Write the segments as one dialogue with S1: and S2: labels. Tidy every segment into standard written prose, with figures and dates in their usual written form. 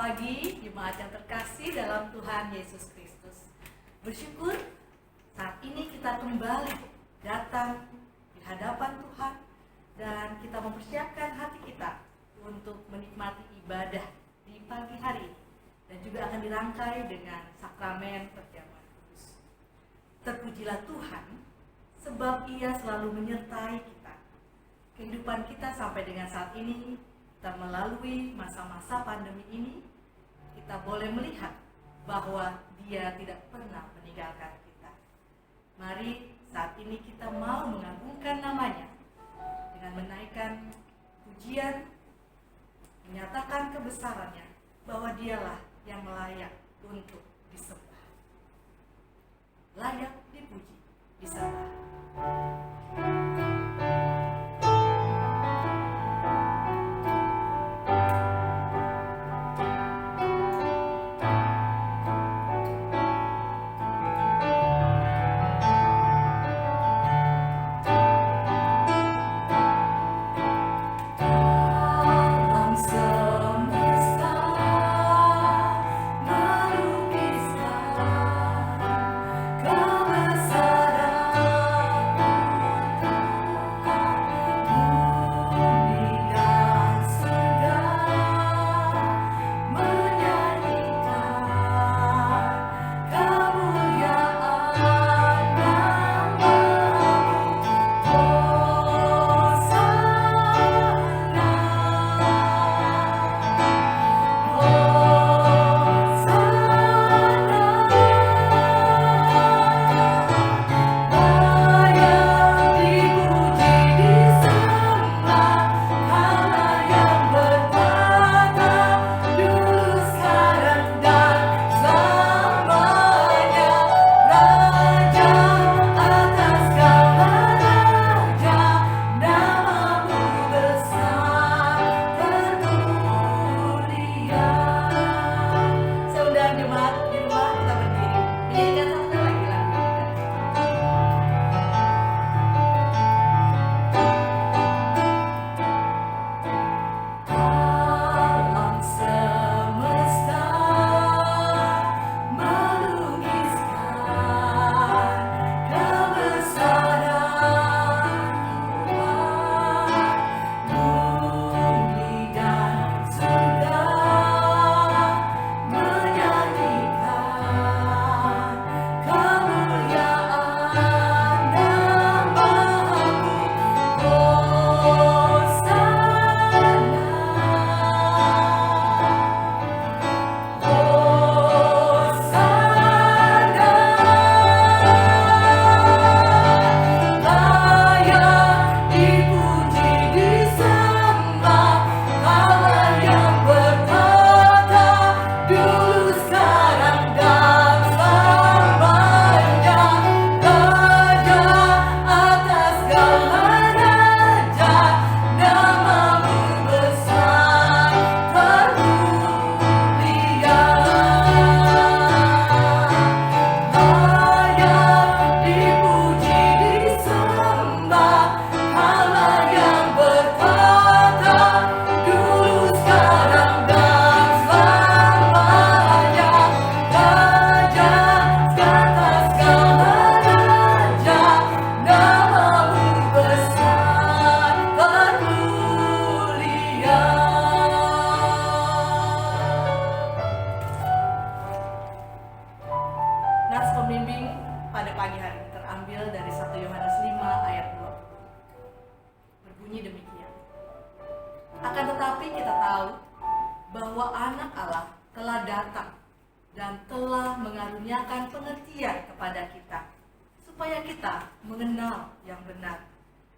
S1: pagi, jemaat yang terkasih dalam Tuhan Yesus Kristus. Bersyukur saat ini kita kembali datang di hadapan Tuhan dan kita mempersiapkan hati kita untuk menikmati ibadah di pagi hari ini dan juga akan dirangkai dengan sakramen perjamuan kudus. Terpujilah Tuhan sebab Ia selalu menyertai kita. Kehidupan kita sampai dengan saat ini, kita melalui masa-masa pandemi ini, kita boleh melihat bahwa Dia tidak pernah meninggalkan kita. Mari saat ini kita mau mengagungkan namanya dengan menaikkan pujian, menyatakan kebesarannya bahwa Dialah yang layak untuk disembah, layak dipuji, disembah.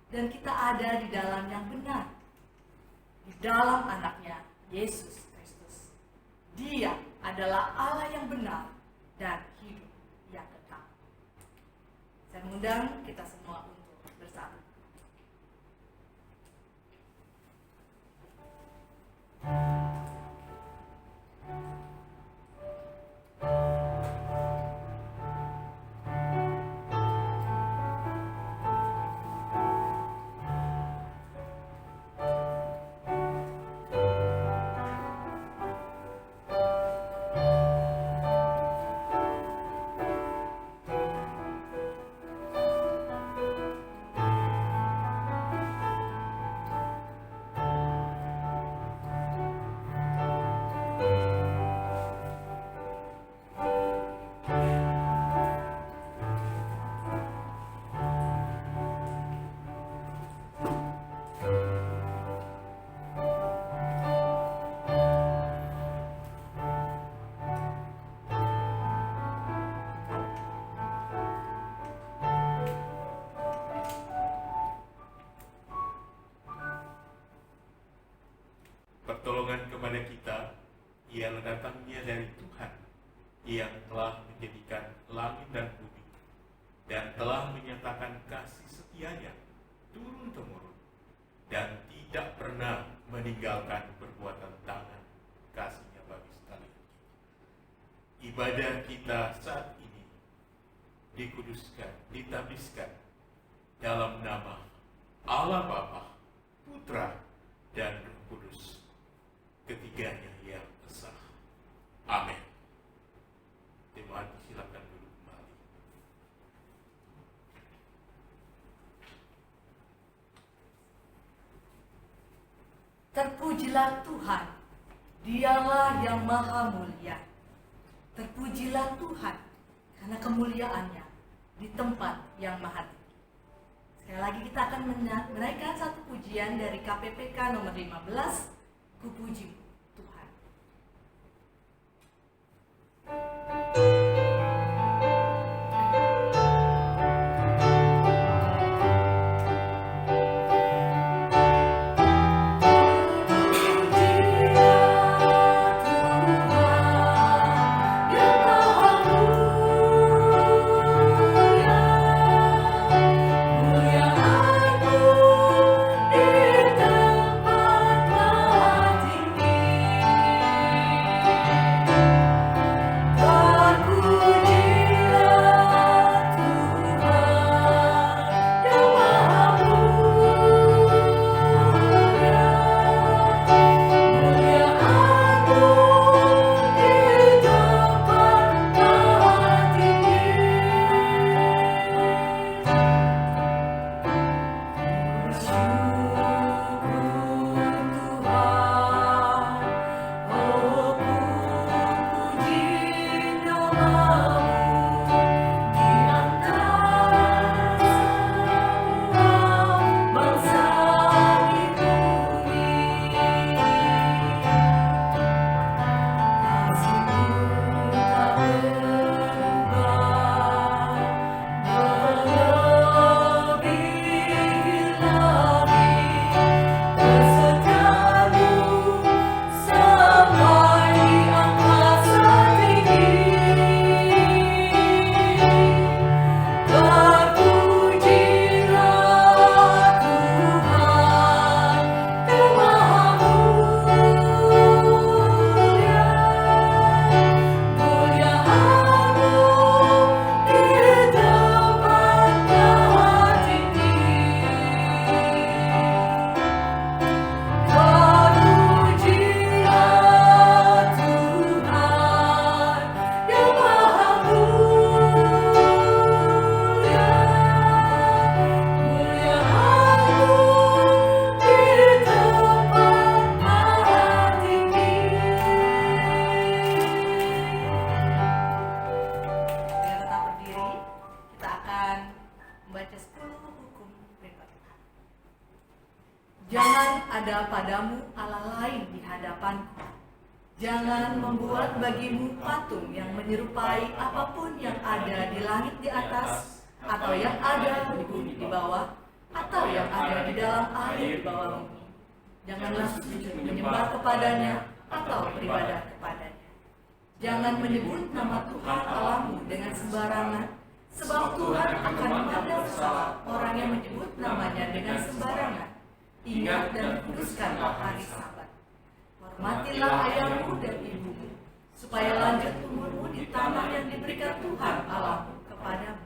S2: Dan kita ada di dalam yang benar, di dalam anaknya Yesus Kristus. Dia adalah Allah yang benar dan hidup yang kekal. Saya mengundang kita semua untuk bersatu.
S3: datangnya dari Tuhan yang telah menjadikan langit dan bumi dan telah menyatakan kasih setianya turun-temurun dan tidak pernah meninggalkan perbuatan tangan kasihnya bagi sekalian. Ibadah kita saat ini dikuduskan, ditabiskan dalam nama Allah Bapa, Putra, dan Roh Kudus, ketiganya yang esa. Amin. Terima kasih, silakan duduk kembali.
S2: Terpujilah Tuhan, Dialah yang maha mulia. Terpujilah Tuhan, karena kemuliaannya di tempat yang maha tinggi. Sekali lagi kita akan menaikkan satu pujian dari KPPK nomor 15, Kupujimu Tuhan. ada padamu Allah lain di hadapanku. Jangan membuat bagimu patung yang menyerupai apapun yang ada di langit di atas, atau yang ada di bumi di bawah, atau yang ada di dalam air di bawah bumi. Janganlah sujud menyembah kepadanya atau beribadah kepadanya. Jangan menyebut nama Tuhan Allahmu dengan sembarangan, sebab Tuhan akan mengadab salah orang yang menyebut namanya dengan sembarangan. Ingat dan kuduskanlah hari Sabat. Hormatilah ayahmu dan ibumu, supaya lanjut umurmu di tanah yang diberikan Tuhan Allahmu kepadamu.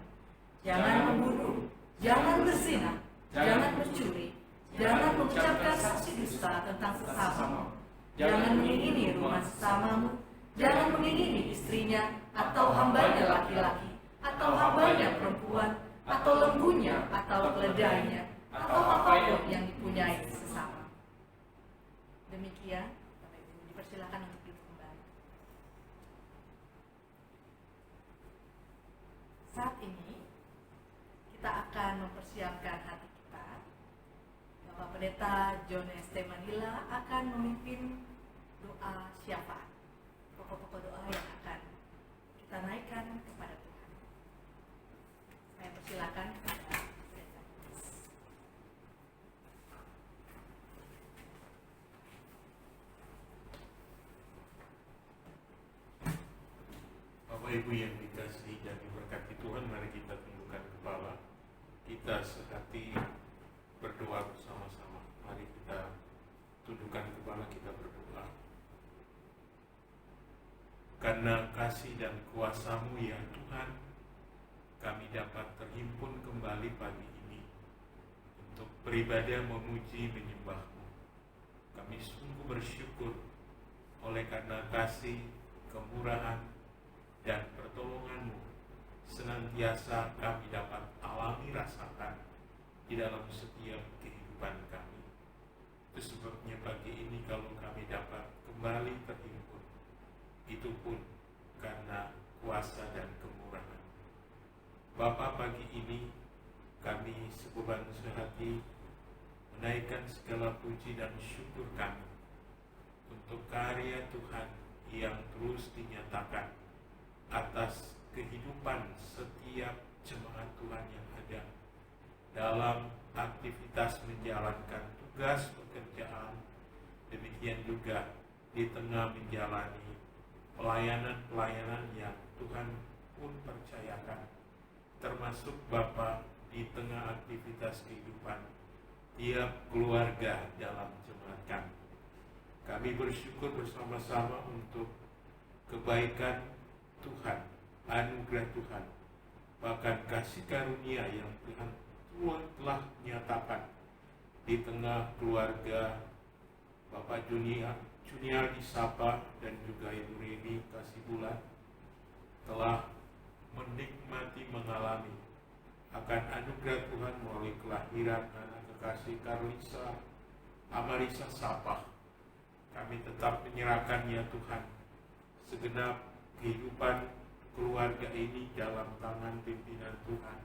S2: Jangan membunuh, jangan berzina, jangan mencuri, jangan mengucapkan saksi dusta tentang sesamamu, jangan mengingini rumah sesamamu, jangan mengingini istrinya atau hambanya laki-laki, atau hambanya perempuan, atau lembunya, atau keledainya, atau apapun yang dipunyai sesama. Demikian, Bapak Ibu dipersilakan untuk duduk kembali. Saat ini kita akan mempersiapkan hati kita. Bapak Pendeta John S. T. Manila akan memimpin doa syafaat, pokok-pokok doa yang akan kita naikkan kepada Tuhan. Saya persilakan kepada
S3: Bapak Ibu yang dikasihi dan diberkati Tuhan, mari kita tundukkan kepala, kita sehati berdoa bersama-sama. Mari kita tundukkan kepala, kita berdoa. Karena kasih dan kuasa-Mu ya Tuhan, kami dapat terhimpun kembali pagi ini untuk beribadah, memuji, menyembah-Mu. Kami sungguh bersyukur oleh karena kasih, kemurahan, dan pertolongan-Mu senantiasa kami dapat alami, rasakan di dalam setiap kehidupan kami. Itu sebabnya pagi ini kalau kami dapat kembali terhimpun, itu pun karena kuasa dan kemurahan. Bapa, pagi ini kami sebeban sehati menaikkan segala puji dan syukur kami untuk karya Tuhan yang terus dinyatakan atas kehidupan setiap jemaat Tuhan yang ada dalam aktivitas menjalankan tugas pekerjaan, demikian juga di tengah menjalani pelayanan-pelayanan yang Tuhan pun percayakan, termasuk Bapa di tengah aktivitas kehidupan tiap keluarga dalam jemaat kami. Kami bersyukur bersama-sama untuk kebaikan Tuhan, anugerah Tuhan, bahkan kasih karunia yang Tuhan telah nyatakan di tengah keluarga Bapak Junior Disapa dan juga Ibu Rini Kasibulan telah menikmati, mengalami akan anugerah Tuhan melalui kelahiran anak kekasih Karlisa Amarisa Sapah. Kami tetap menyerahkan ya Tuhan segenap kehidupan keluarga ini dalam tangan pimpinan Tuhan.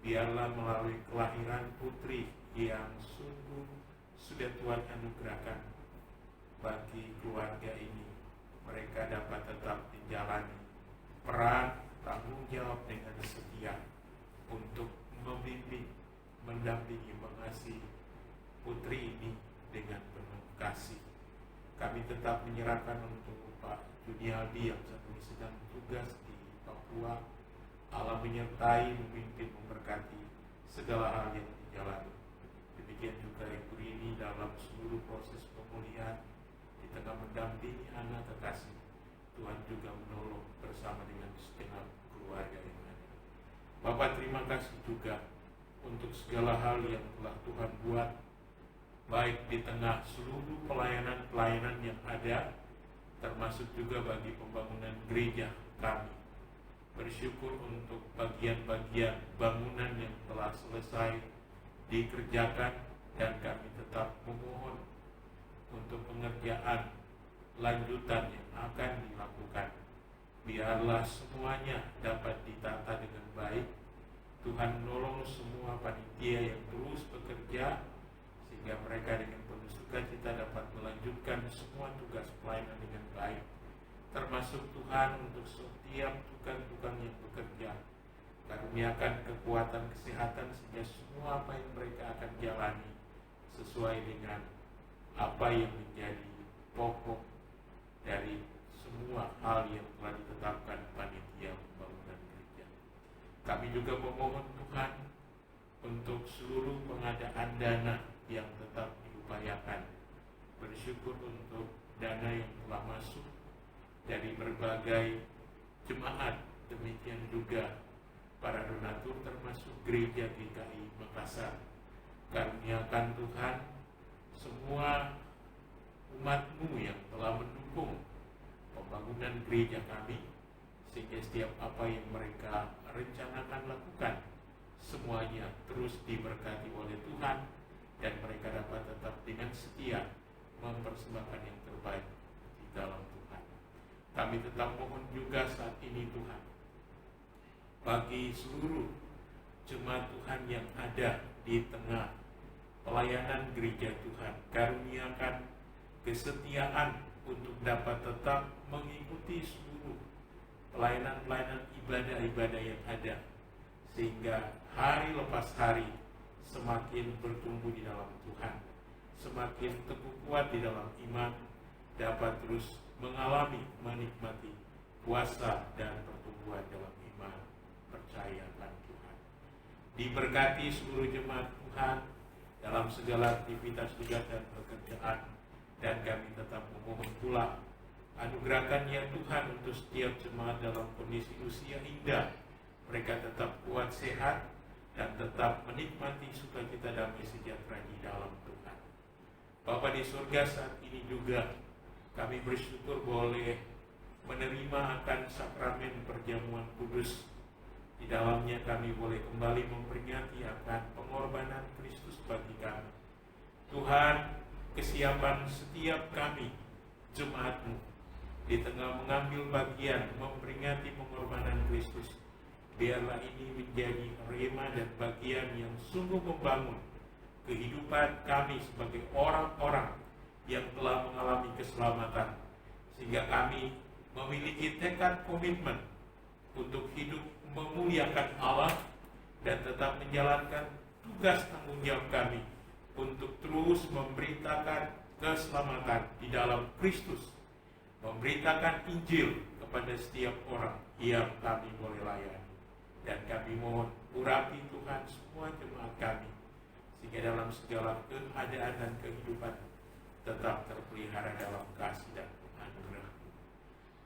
S3: Biarlah melalui kelahiran putri yang sungguh sudah Tuhan anugerahkan bagi keluarga ini, mereka dapat tetap menjalani peran tanggung jawab dengan setia untuk membimbing, mendampingi, mengasihi putri ini dengan penuh kasih. Kami tetap menyerahkan untuk Pak Junialdi yang saat ini sedang tugas di Papua. Allah menyertai, memimpin, memberkati segala hal yang dijalani. Demikian juga Ibu Rini dalam seluruh proses pemulihan di tengah mendampingi anak kekasih. Tuhan juga menolong bersama dengan segenap keluarga yang ada. Bapak, terima kasih juga untuk segala hal yang telah Tuhan buat, baik di tengah seluruh pelayanan-pelayanan yang ada, termasuk juga bagi pembangunan gereja kami. Bersyukur untuk bagian-bagian bangunan yang telah selesai dikerjakan, dan kami tetap memohon untuk pengerjaan lanjutan yang akan dilakukan. Biarlah semuanya dapat ditata dengan baik. Tuhan menolong semua panitia yang terus bekerja, sehingga mereka dengan penuh sukacita dapat melanjutkan semua tugas pelayanan dengan baik, termasuk Tuhan untuk setiap tukang-tukang yang bekerja. Karuniakan kekuatan kesehatan sehingga semua apa yang mereka akan jalani sesuai dengan apa yang menjadi pokok dari semua hal yang telah ditetapkan panitia pembangunan gereja. Kami juga memohon Tuhan untuk seluruh pengadaan dana yang tetap diupayakan. Bersyukur untuk dana yang telah masuk dari berbagai jemaat, demikian juga para donatur termasuk gereja GKI Makassar. Karuniakan Tuhan semua umat-Mu yang telah mendukung pembangunan gereja kami, sehingga setiap apa yang mereka rencanakan lakukan semuanya terus diberkati oleh Tuhan, dan mereka dapat tetap dengan setia mempersembahkan yang terbaik di dalam Tuhan. Kami tetap mohon juga saat ini Tuhan, bagi seluruh jemaat Tuhan yang ada di tengah pelayanan gereja Tuhan, karuniakan kesetiaan untuk dapat tetap mengikuti seluruh pelayanan-pelayanan ibadah-ibadah yang ada, sehingga hari lepas hari semakin bertumbuh di dalam Tuhan, semakin teguh kuat di dalam iman, dapat terus mengalami, menikmati kuasa dan pertumbuhan dalam iman percaya akan Tuhan. Diberkati seluruh jemaat Tuhan dalam segala aktivitas tugas dan pekerjaan, dan kami tetap memohon pula anugerahkan ya Tuhan untuk setiap jemaat dalam kondisi usia indah, mereka tetap kuat sehat dan tetap menikmati sukacita damai sejahtera di dalam Tuhan. Bapa di surga, saat ini juga kami bersyukur boleh menerima akan sakramen perjamuan kudus. Di dalamnya kami boleh kembali memperingati akan pengorbanan Kristus bagi kami. Tuhan, kesiapan setiap kami, jemaat-Mu, di tengah mengambil bagian memperingati pengorbanan Kristus, biarlah ini menjadi rema dan bagian yang sungguh membangun kehidupan kami sebagai orang-orang yang telah mengalami keselamatan, sehingga kami memiliki tekad komitmen untuk hidup memuliakan Allah dan tetap menjalankan tugas tanggung jawab kami untuk terus memberitakan keselamatan di dalam Kristus, memberitakan Injil kepada setiap orang yang kami boleh layani. Dan kami mohon urapi Tuhan semua jemaat kami, sehingga dalam segala keadaan dan kehidupan tetap terpelihara dalam kasih dan anugerah.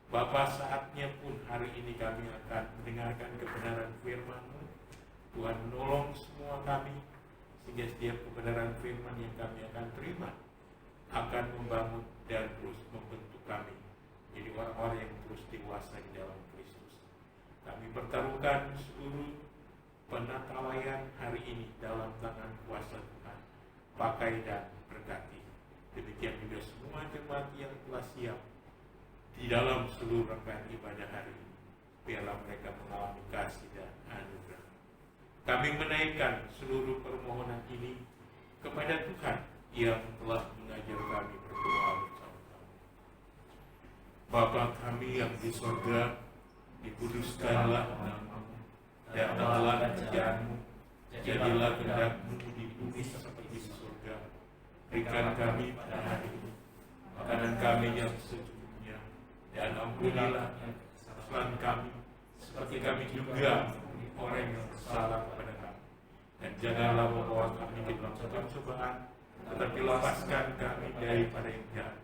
S3: Bapa, saatnya pun hari ini kami akan mendengarkan kebenaran firman-Mu. Tuhan menolong semua kami, sehingga setiap kebenaran firman yang kami akan terima akan membangun dan terus membentuk kami jadi orang-orang yang terus dewasa di dalam Kristus. Kami bertaruhkan seluruh penatalayan hari ini dalam tangan kuasa Tuhan. Pakai dan berkati. Demikian juga semua jemaat yang telah siap di dalam seluruh rangkaian ibadah hari ini. Biarlah mereka mengalami kasih dan anugerah. Kami menaikkan seluruh permohonan ini kepada Tuhan yang telah mengajar kami berdoa bersama-sama. Bapa kami yang di sorga, dikuduskanlah nama-Mu, datanglah kerajaan-Mu, jadilah kehendak-Mu di bumi seperti di surga. Berikan kami pada hari ini makanan kami yang secukupnya, dan ampunilah kesalahan kami seperti kami juga mengampuni orang yang bersalah kepada kami. Dan janganlah membawa kami ke dalam pencobaan, tetapi lepaskan kami daripada yang jahat,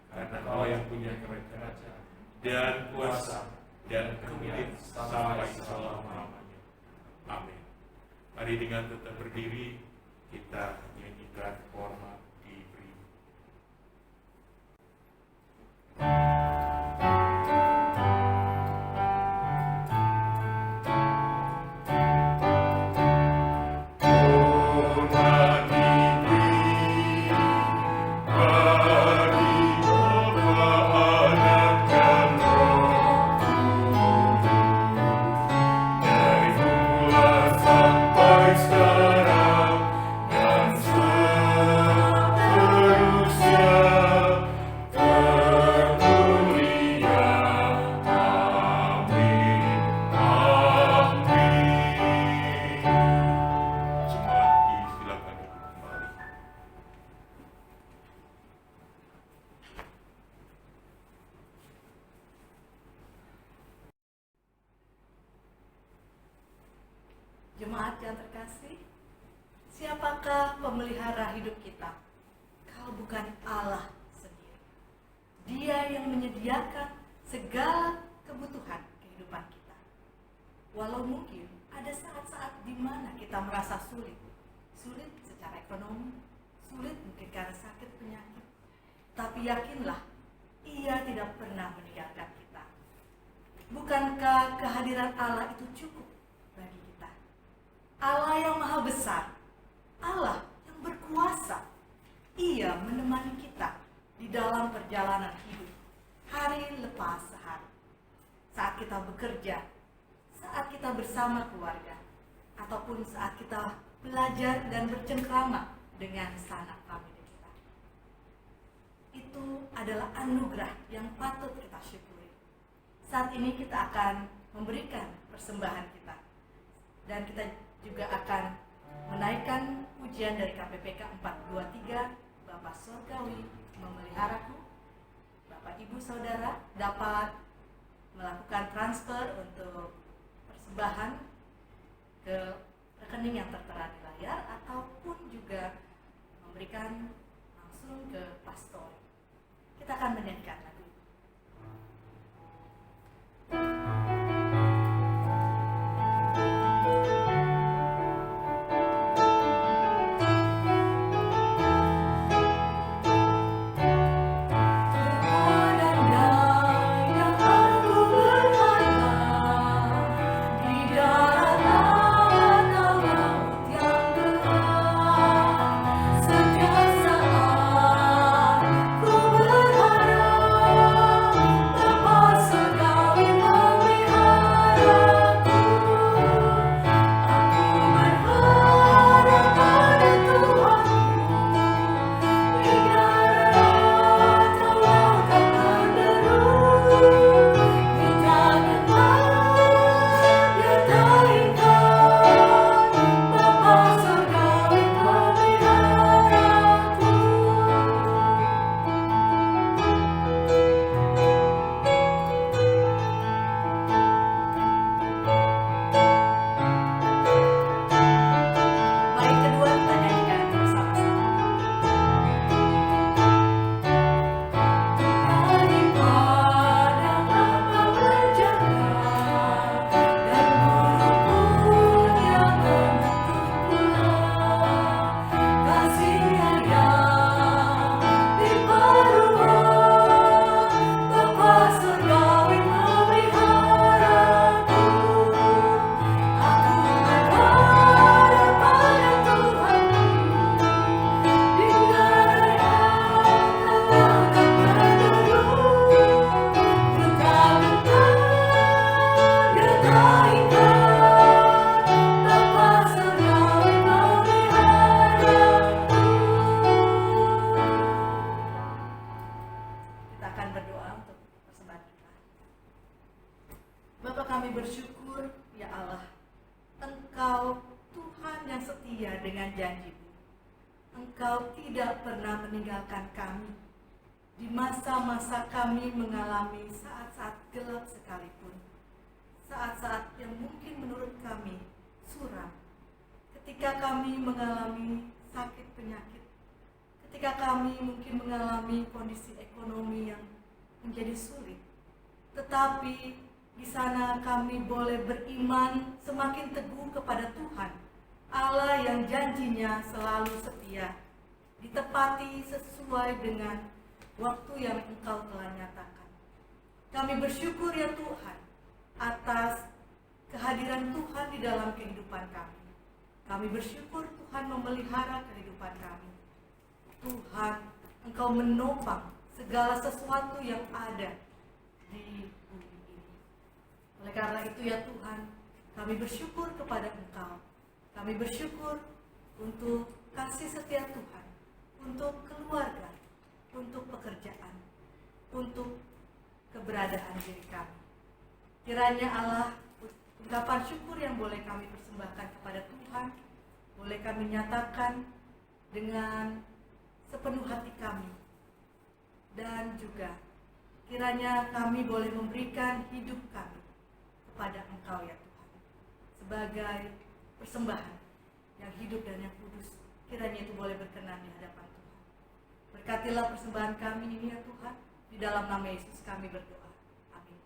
S3: karena Kau yang punya kerajaan dan kuasa dan kemuliaan sampai selama-lamanya. Amin. Mari dengan tetap berdiri kita nyanyikan hormat diberi.
S1: Jemaat yang terkasih, siapakah pemelihara hidup kita? Kau bukan Allah sendiri. Dia yang menyediakan segala kebutuhan kehidupan kita. Walau mungkin ada saat-saat di mana kita merasa sulit secara ekonomi, sulit mungkin karena sakit penyakit, tapi yakinlah, Ia tidak pernah meninggalkan kita. Bukankah kehadiran Allah itu cukup bagi kita? Allah yang maha besar, Allah yang berkuasa, Ia menemani kita di dalam perjalanan hidup, hari lepas sehari. Saat kita bekerja, saat kita bersama keluarga, ataupun saat kita belajar dan bercengkrama dengan sanak famili kita. Itu adalah anugerah yang patut kita syukuri. Saat ini kita akan memberikan persembahan kita, dan kita juga akan menaikkan pujian dari KPPK 423, Bapa Surgawi Memeliharaku. Bapak Ibu Saudara dapat melakukan transfer untuk persembahan ke rekening yang tertera di layar, ataupun juga memberikan langsung ke pastor. Kita akan menyanyikan lagu. Engkau tidak pernah meninggalkan kami di masa-masa kami mengalami saat-saat gelap sekalipun, saat-saat yang mungkin menurut kami suram, ketika kami mengalami sakit penyakit, ketika kami mungkin mengalami kondisi ekonomi yang menjadi sulit. Tetapi di sana kami boleh beriman semakin teguh kepada Tuhan, Allah yang janjinya selalu setia, ditepati sesuai dengan waktu yang Engkau telah nyatakan. Kami bersyukur ya Tuhan atas kehadiran Tuhan di dalam kehidupan kami. Kami bersyukur Tuhan memelihara kehidupan kami. Tuhan, Engkau menopang segala sesuatu yang ada di bumi ini. Oleh karena itu ya Tuhan, kami bersyukur kepada Engkau. Kami bersyukur untuk kasih setia Tuhan, untuk keluarga, untuk pekerjaan, untuk keberadaan diri kami. Kiranya Allah, ungkapan syukur yang boleh kami persembahkan kepada Tuhan, boleh kami nyatakan dengan sepenuh hati kami. Dan juga kiranya kami boleh memberikan hidup kami kepada Engkau ya Tuhan, sebagai persembahan yang hidup dan yang kudus. Kiranya itu boleh berkenan di hadapan Tuhan. Berkatilah persembahan kami ini ya Tuhan. Di dalam nama Yesus kami berdoa. Amin.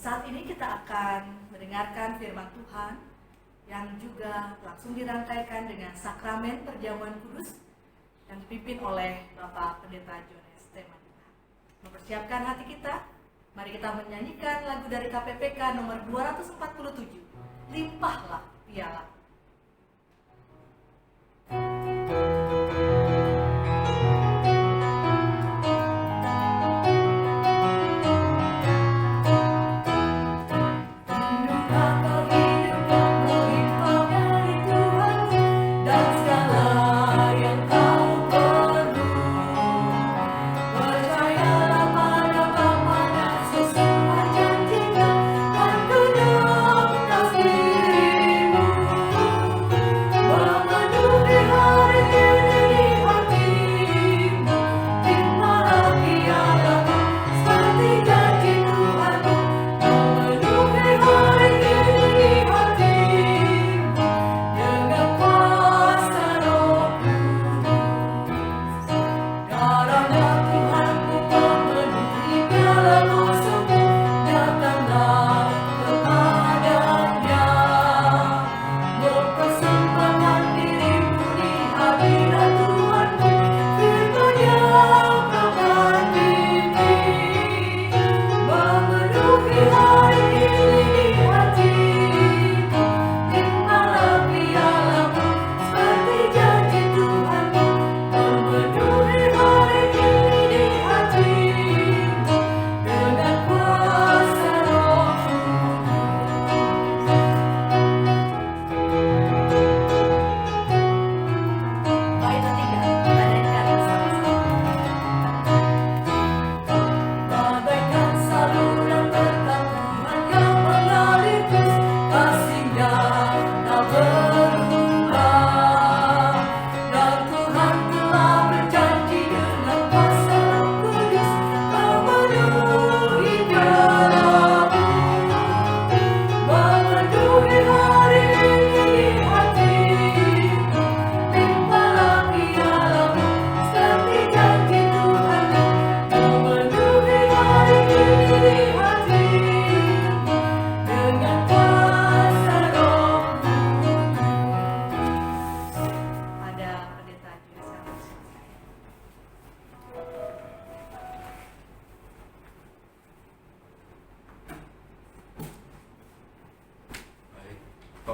S1: Saat ini kita akan mendengarkan firman Tuhan yang juga langsung dirangkaikan dengan sakramen perjamuan kudus yang dipimpin oleh Bapak Pendeta Jones Temanita. Mempersiapkan hati kita, mari kita menyanyikan lagu dari KPPK nomor 247. Limpahlah piala.
S2: Memenuhi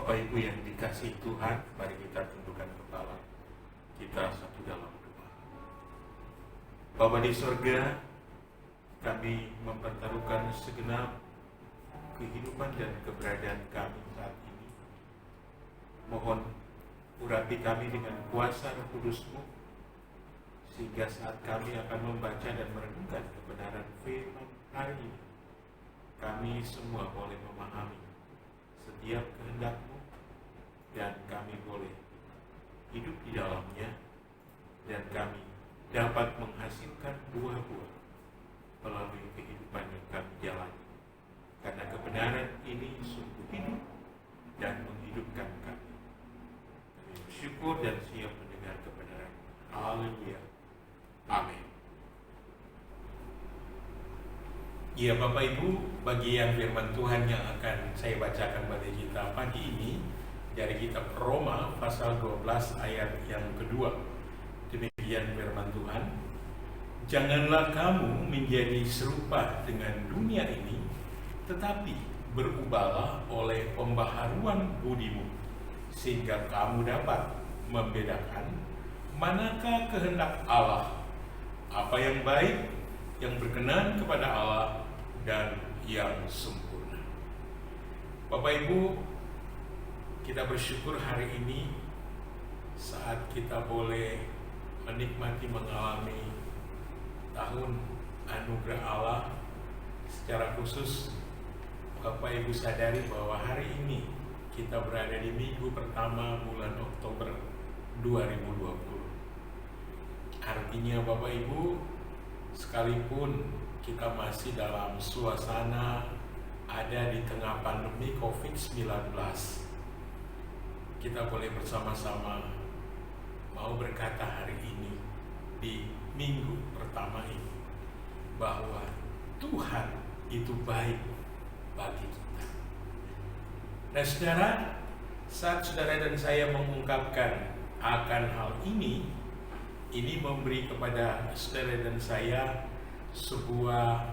S3: Bapak Ibu yang dikasihi Tuhan, mari kita tundukkan kepala kita satu dalam doa. Bapa di surga, kami mempertaruhkan segenap kehidupan dan keberadaan kami saat ini. Mohon urapi kami dengan kuasa Roh Kudus-Mu, sehingga saat kami akan membaca dan merenungkan kebenaran firman hari ini, kami semua boleh memahami setiap kehendak-Mu, dan kami boleh hidup di dalamnya, dan kami dapat menghasilkan buah-buah melalui kehidupan yang kami jalani. Karena kebenaran ini sungguh hidup dan menghidupkan kami. Kami bersyukur dan siap mendengar kebenaran. Haleluya. Amin. Ya Bapak Ibu, bagian firman Tuhan yang akan saya bacakan pada kita pagi ini dari kitab Roma pasal 12 ayat yang kedua. Demikian firman Tuhan. Janganlah kamu menjadi serupa dengan dunia ini, tetapi berubahlah oleh pembaharuan budimu, sehingga kamu dapat membedakan manakah kehendak Allah, apa yang baik, yang berkenan kepada Allah, dan yang sempurna. Bapak Ibu, kita bersyukur hari ini saat kita boleh menikmati, mengalami tahun anugerah Allah. Secara khusus Bapak Ibu sadari bahwa hari ini kita berada di minggu pertama bulan Oktober 2020. Artinya Bapak Ibu, sekalipun kita masih dalam suasana ada di tengah pandemi COVID-19, kita boleh bersama-sama mau berkata hari ini di minggu pertama ini bahwa Tuhan itu baik bagi kita. Nah saudara, saat saudara dan saya mengungkapkan akan hal ini memberi kepada saudara dan saya sebuah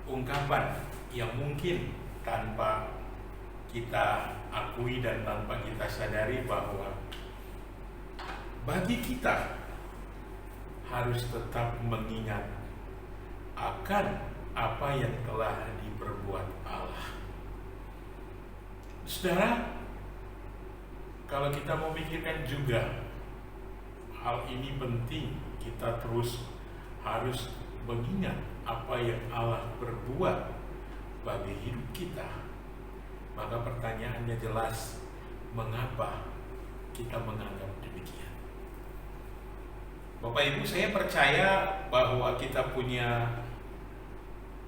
S3: ungkapan yang mungkin tanpa kita akui dan tanpa kita sadari bahwa bagi kita harus tetap mengingat akan apa yang telah diperbuat Allah. Saudara, kalau kita memikirkan juga hal ini penting, kita terus harus mengingat apa yang Allah perbuat bagi hidup kita. Maka pertanyaannya jelas, mengapa kita menganggap demikian? Bapak Ibu, saya percaya bahwa kita punya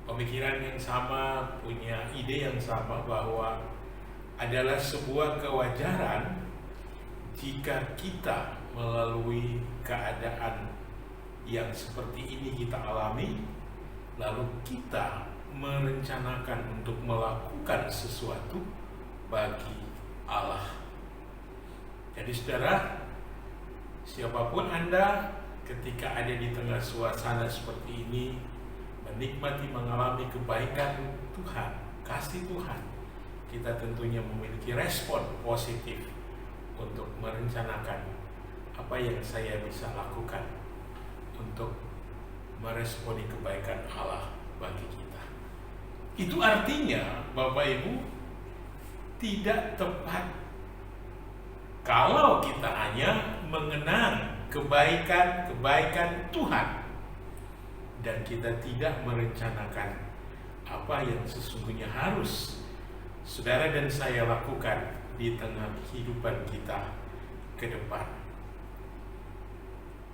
S3: pemikiran yang sama, punya ide yang sama, bahwa adalah sebuah kewajaran jika kita melalui keadaan yang seperti ini kita alami, lalu kita merencanakan untuk melakukan sesuatu bagi Allah. Jadi saudara, siapapun Anda ketika ada di tengah suasana seperti ini, menikmati, mengalami kebaikan Tuhan, kasih Tuhan, kita tentunya memiliki respon positif untuk merencanakan apa yang saya bisa lakukan untuk meresponi kebaikan Allah bagi kita. Itu artinya Bapak Ibu, tidak tepat kalau kita hanya mengenang kebaikan Tuhan dan kita tidak merencanakan apa yang sesungguhnya harus saudara dan saya lakukan di tengah kehidupan kita ke depan.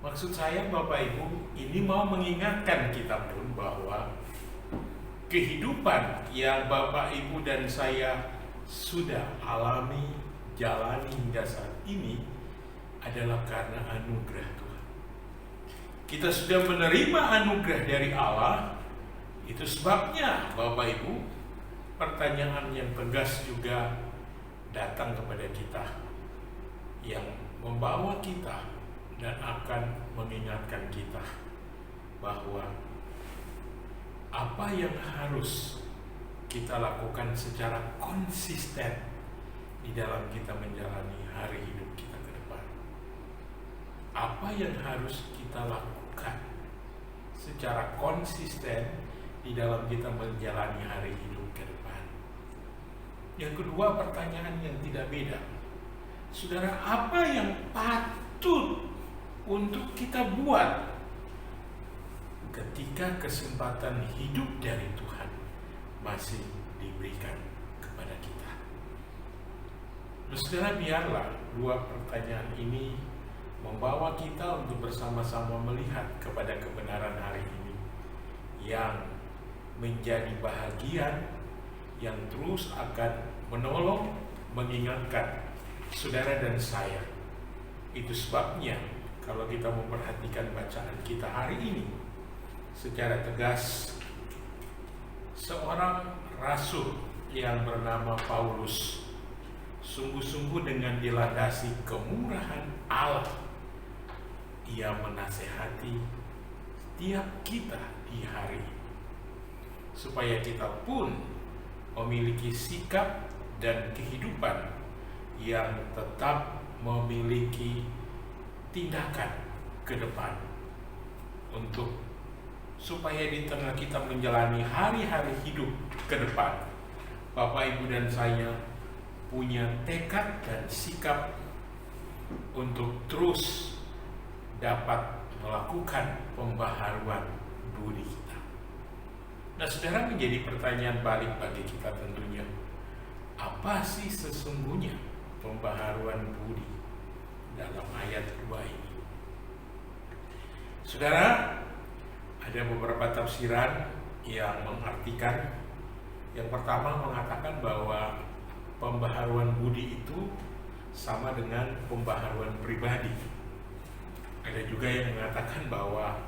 S3: Maksud saya Bapak Ibu, ini mau mengingatkan kita pun bahwa kehidupan yang Bapak Ibu dan saya sudah alami, jalani hingga saat ini adalah karena anugerah Tuhan. Kita sudah menerima anugerah dari Allah. Itu sebabnya Bapak Ibu, pertanyaan yang tegas juga datang kepada kita, yang membawa kita dan akan mengingatkan kita bahwa apa yang harus kita lakukan secara konsisten di dalam kita menjalani hari hidup kita ke depan. Apa yang harus kita lakukan secara konsisten di dalam kita menjalani hari hidup ke depan? Yang kedua, pertanyaan yang tidak beda. Saudara, apa yang patut untuk kita buat ketika kesempatan hidup dari Tuhan masih diberikan kepada kita? Saudara, biarlah dua pertanyaan ini membawa kita untuk bersama-sama melihat kepada kebenaran hari ini yang menjadi bahagian yang terus akan menolong, mengingatkan saudara dan saya. Itu sebabnya kalau kita memperhatikan bacaan kita hari ini secara tegas, seorang rasul yang bernama Paulus sungguh-sungguh dengan dilandasi kemurahan Allah, ia menasehati setiap kita di hari ini supaya kita pun memiliki sikap dan kehidupan yang tetap memiliki tindakan ke depan untuk supaya di tengah kita menjalani hari-hari hidup ke depan, Bapak, Ibu, dan saya punya tekad dan sikap untuk terus dapat melakukan pembaharuan budi kita. Nah, saudara, menjadi pertanyaan balik bagi kita tentunya, apa sih sesungguhnya pembaharuan budi dalam ayat 2 ini? Saudara, ada beberapa tafsiran yang mengartikan. Yang pertama mengatakan bahwa pembaharuan budi itu sama dengan pembaharuan pribadi. Ada juga yang mengatakan bahwa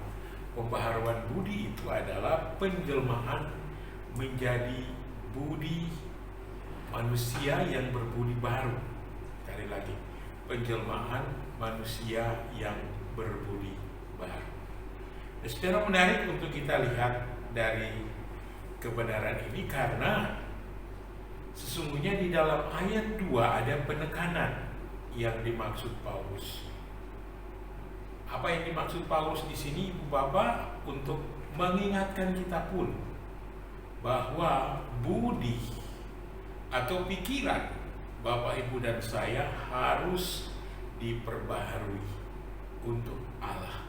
S3: pembaharuan budi itu adalah penjelmaan menjadi budi manusia yang berbudi baru. Sekali lagi, penjelmaan manusia yang berbudi baru. Nah, secara menarik untuk kita lihat dari kebenaran ini karena sesungguhnya di dalam ayat 2 ada penekanan yang dimaksud Paulus. Apa yang dimaksud Paulus di sini, Ibu Bapak, untuk mengingatkan kita pun bahwa budi atau pikiran Bapak, Ibu, dan saya harus diperbaharui untuk Allah.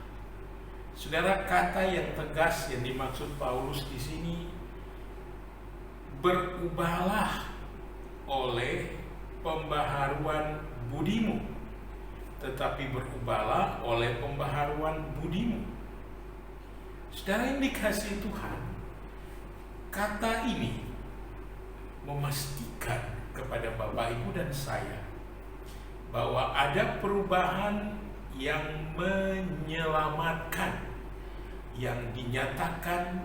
S3: Saudara, kata yang tegas yang dimaksud Paulus di sini, berubahlah oleh pembaharuan budimu, tetapi berubahlah oleh pembaharuan budimu. Saudara, yang dikasihi Tuhan, kata ini memastikan kepada Bapak, Ibu, dan saya bahwa ada perubahan yang menyelamatkan, yang dinyatakan,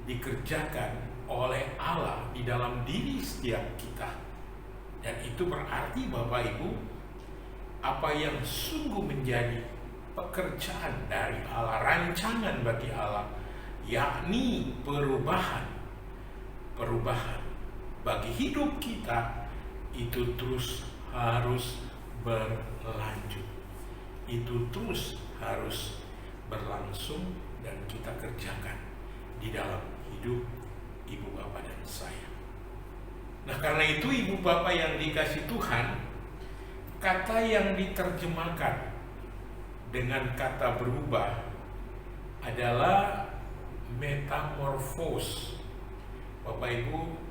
S3: dikerjakan oleh Allah di dalam diri setiap kita. Dan itu berarti, Bapak, Ibu, apa yang sungguh menjadi pekerjaan dari Allah, rancangan bagi Allah, yakni perubahan bagi hidup kita, itu terus harus berlanjut, itu terus harus berlangsung dan kita kerjakan di dalam hidup Ibu Bapak dan saya. Nah, karena itu Ibu Bapak yang dikasih Tuhan, kata yang diterjemahkan dengan kata berubah adalah metamorfos. Bapak, Ibu,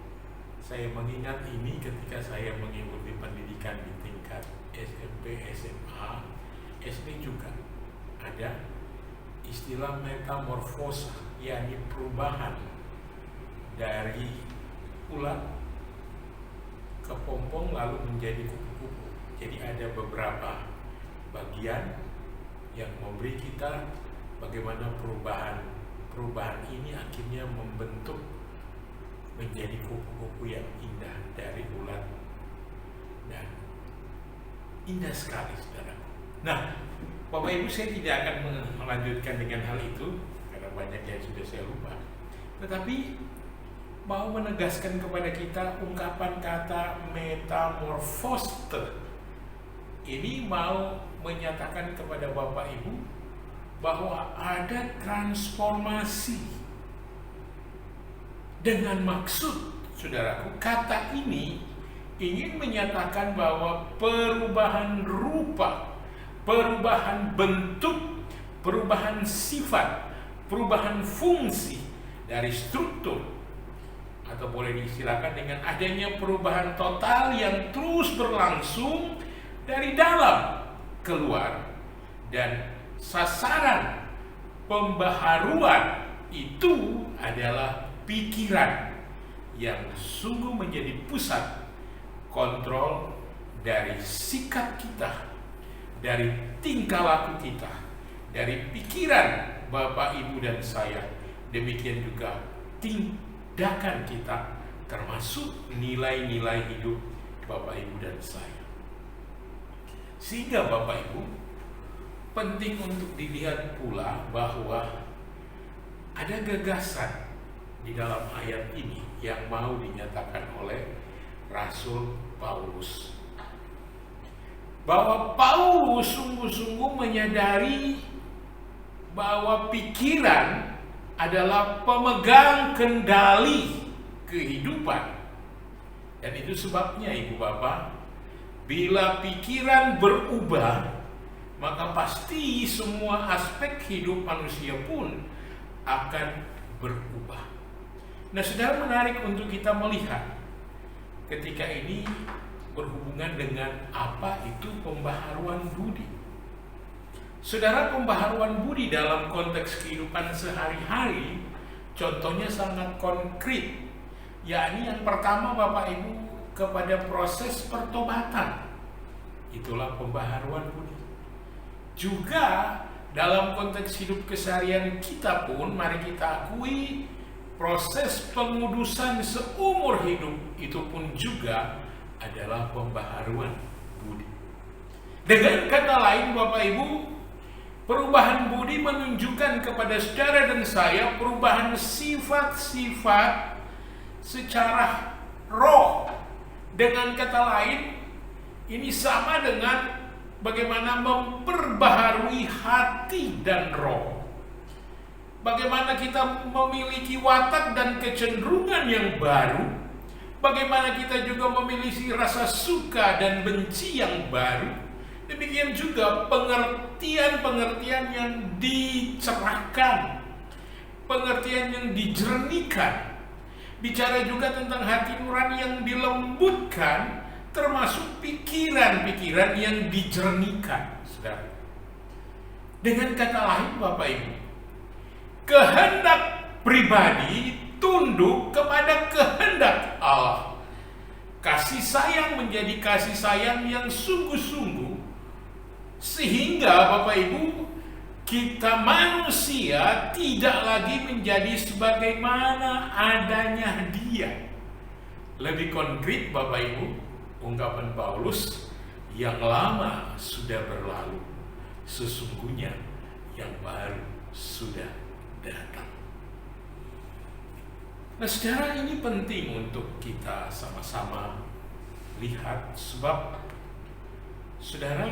S3: saya mengingat ini ketika saya mengikuti pendidikan di tingkat SMP, SMA, SD juga ada istilah metamorfosa, yakni perubahan dari ulat kepompong lalu menjadi kupu-kupu. Jadi ada beberapa bagian yang memberi kita bagaimana perubahan ini akhirnya membentuk menjadi kupu-kupu yang indah dari ulat, dan indah sekali, saudara. Nah, Bapak, Ibu, saya tidak akan melanjutkan dengan hal itu karena banyak yang sudah saya lupa. Tetapi
S4: mau menegaskan kepada kita ungkapan kata metamorfose. Ini mau menyatakan kepada Bapak Ibu bahwa ada transformasi. Dengan maksud, saudaraku, kata ini ingin menyatakan bahwa perubahan rupa, perubahan bentuk, perubahan sifat, perubahan fungsi dari struktur, atau boleh diistilahkan dengan adanya perubahan total yang terus berlangsung dari dalam keluar, dan sasaran pembaharuan itu adalah pikiran yang sungguh menjadi pusat kontrol dari sikap kita, dari tingkah laku kita, dari pikiran Bapak, Ibu, dan saya. Demikian juga tindakan kita, termasuk nilai-nilai hidup Bapak, Ibu, dan saya. Sehingga Bapak Ibu, penting untuk dilihat pula bahwa ada gagasan di dalam ayat ini yang mau dinyatakan oleh Rasul Paulus, bahwa Paulus sungguh-sungguh menyadari bahwa pikiran adalah pemegang kendali kehidupan. Dan itu sebabnya Ibu Bapak, bila pikiran berubah, maka pasti semua aspek hidup manusia pun akan berubah. Nah, saudara, menarik untuk kita melihat ketika ini berhubungan dengan apa itu pembaharuan budi. Saudara, pembaharuan budi dalam konteks kehidupan sehari-hari contohnya sangat konkret, yakni yang pertama Bapak Ibu, kepada proses pertobatan. Itulah pembaharuan budi. Juga dalam konteks hidup keseharian kita pun, mari kita akui, proses pengudusan seumur hidup itu pun juga adalah pembaharuan budi. Dengan kata lain Bapak Ibu, perubahan budi menunjukkan kepada saudara dan saya perubahan sifat-sifat secara roh. Dengan kata lain, ini sama dengan bagaimana memperbaharui hati dan roh. Bagaimana kita memiliki watak dan kecenderungan yang baru. Bagaimana kita juga memiliki rasa suka dan benci yang baru. Demikian juga pengertian-pengertian yang dicerahkan, pengertian yang dijernihkan. Bicara juga tentang hati nurani yang dilembutkan, termasuk pikiran-pikiran yang dijernihkan. Saudara, dengan kata lain Bapak Ibu, kehendak pribadi tunduk kepada kehendak Allah. Kasih sayang menjadi kasih sayang yang sungguh-sungguh, sehingga Bapak Ibu, kita manusia tidak lagi menjadi sebagaimana adanya Dia. Lebih konkret Bapak Ibu, ungkapan Paulus, yang lama sudah berlalu, sesungguhnya yang baru sudah datang. Nah, saudara, ini penting untuk kita sama-sama lihat, sebab saudara,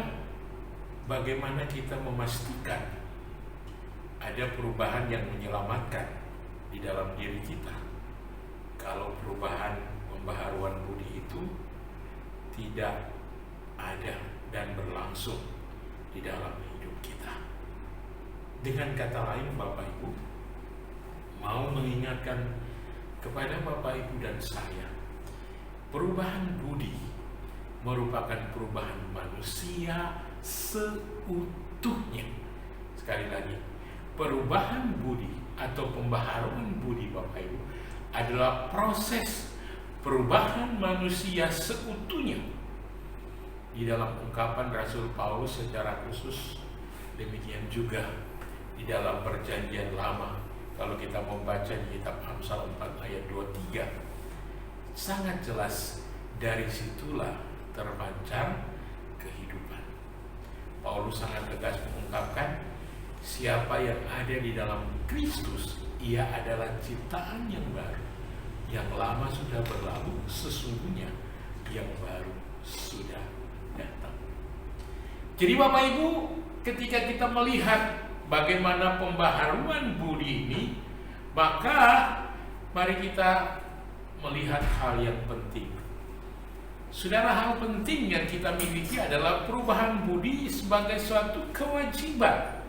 S4: bagaimana kita memastikan ada perubahan yang menyelamatkan di dalam diri kita kalau perubahan pembaharuan budi itu tidak ada dan berlangsung di dalam hidup kita. Dengan kata lain Bapak Ibu, mau mengingatkan kepada Bapak Ibu dan saya, perubahan budi merupakan perubahan manusia seutuhnya. Sekali lagi, perubahan budi atau pembaharuan budi Bapak Ibu adalah proses perubahan manusia seutuhnya. Di dalam ungkapan Rasul Paulus secara khusus, demikian juga di dalam Perjanjian Lama. Kalau kita membaca di kitab Amsal 4 ayat 23, sangat jelas dari situlah terpancar kehidupan. Paulus sangat tegas mengungkapkan, siapa yang ada di dalam Kristus, ia adalah ciptaan yang baru. yang lama sudah berlalu, sesungguhnya yang baru sudah datang. Jadi Bapak Ibu, ketika kita melihat bagaimana pembaharuan budi ini, maka mari kita melihat hal yang penting. Saudara, hal penting yang kita miliki adalah perubahan budi sebagai suatu kewajiban.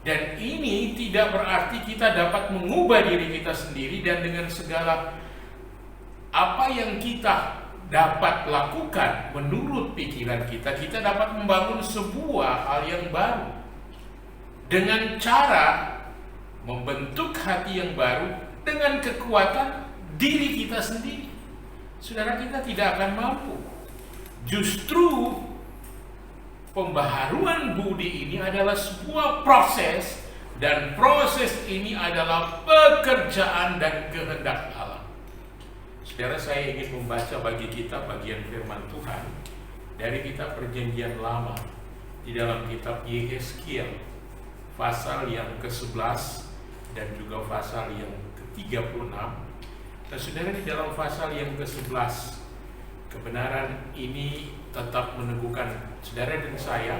S4: Dan ini tidak berarti kita dapat mengubah diri kita sendiri dan dengan segala apa yang kita dapat lakukan menurut pikiran kita, kita dapat membangun sebuah hal yang baru dengan cara membentuk hati yang baru dengan kekuatan diri kita sendiri. Saudara, kita tidak akan mampu. Justru pembaharuan budi ini adalah sebuah proses, dan proses ini adalah pekerjaan dan kehendak Allah. Saudara, saya ingin membaca bagi kita bagian firman Tuhan dari kitab Perjanjian Lama di dalam kitab Yehezkiel pasal yang ke-11 dan juga pasal yang ke-36. Dan saudara, di dalam pasal yang ke-11, kebenaran ini tetap meneguhkan saudara dan saya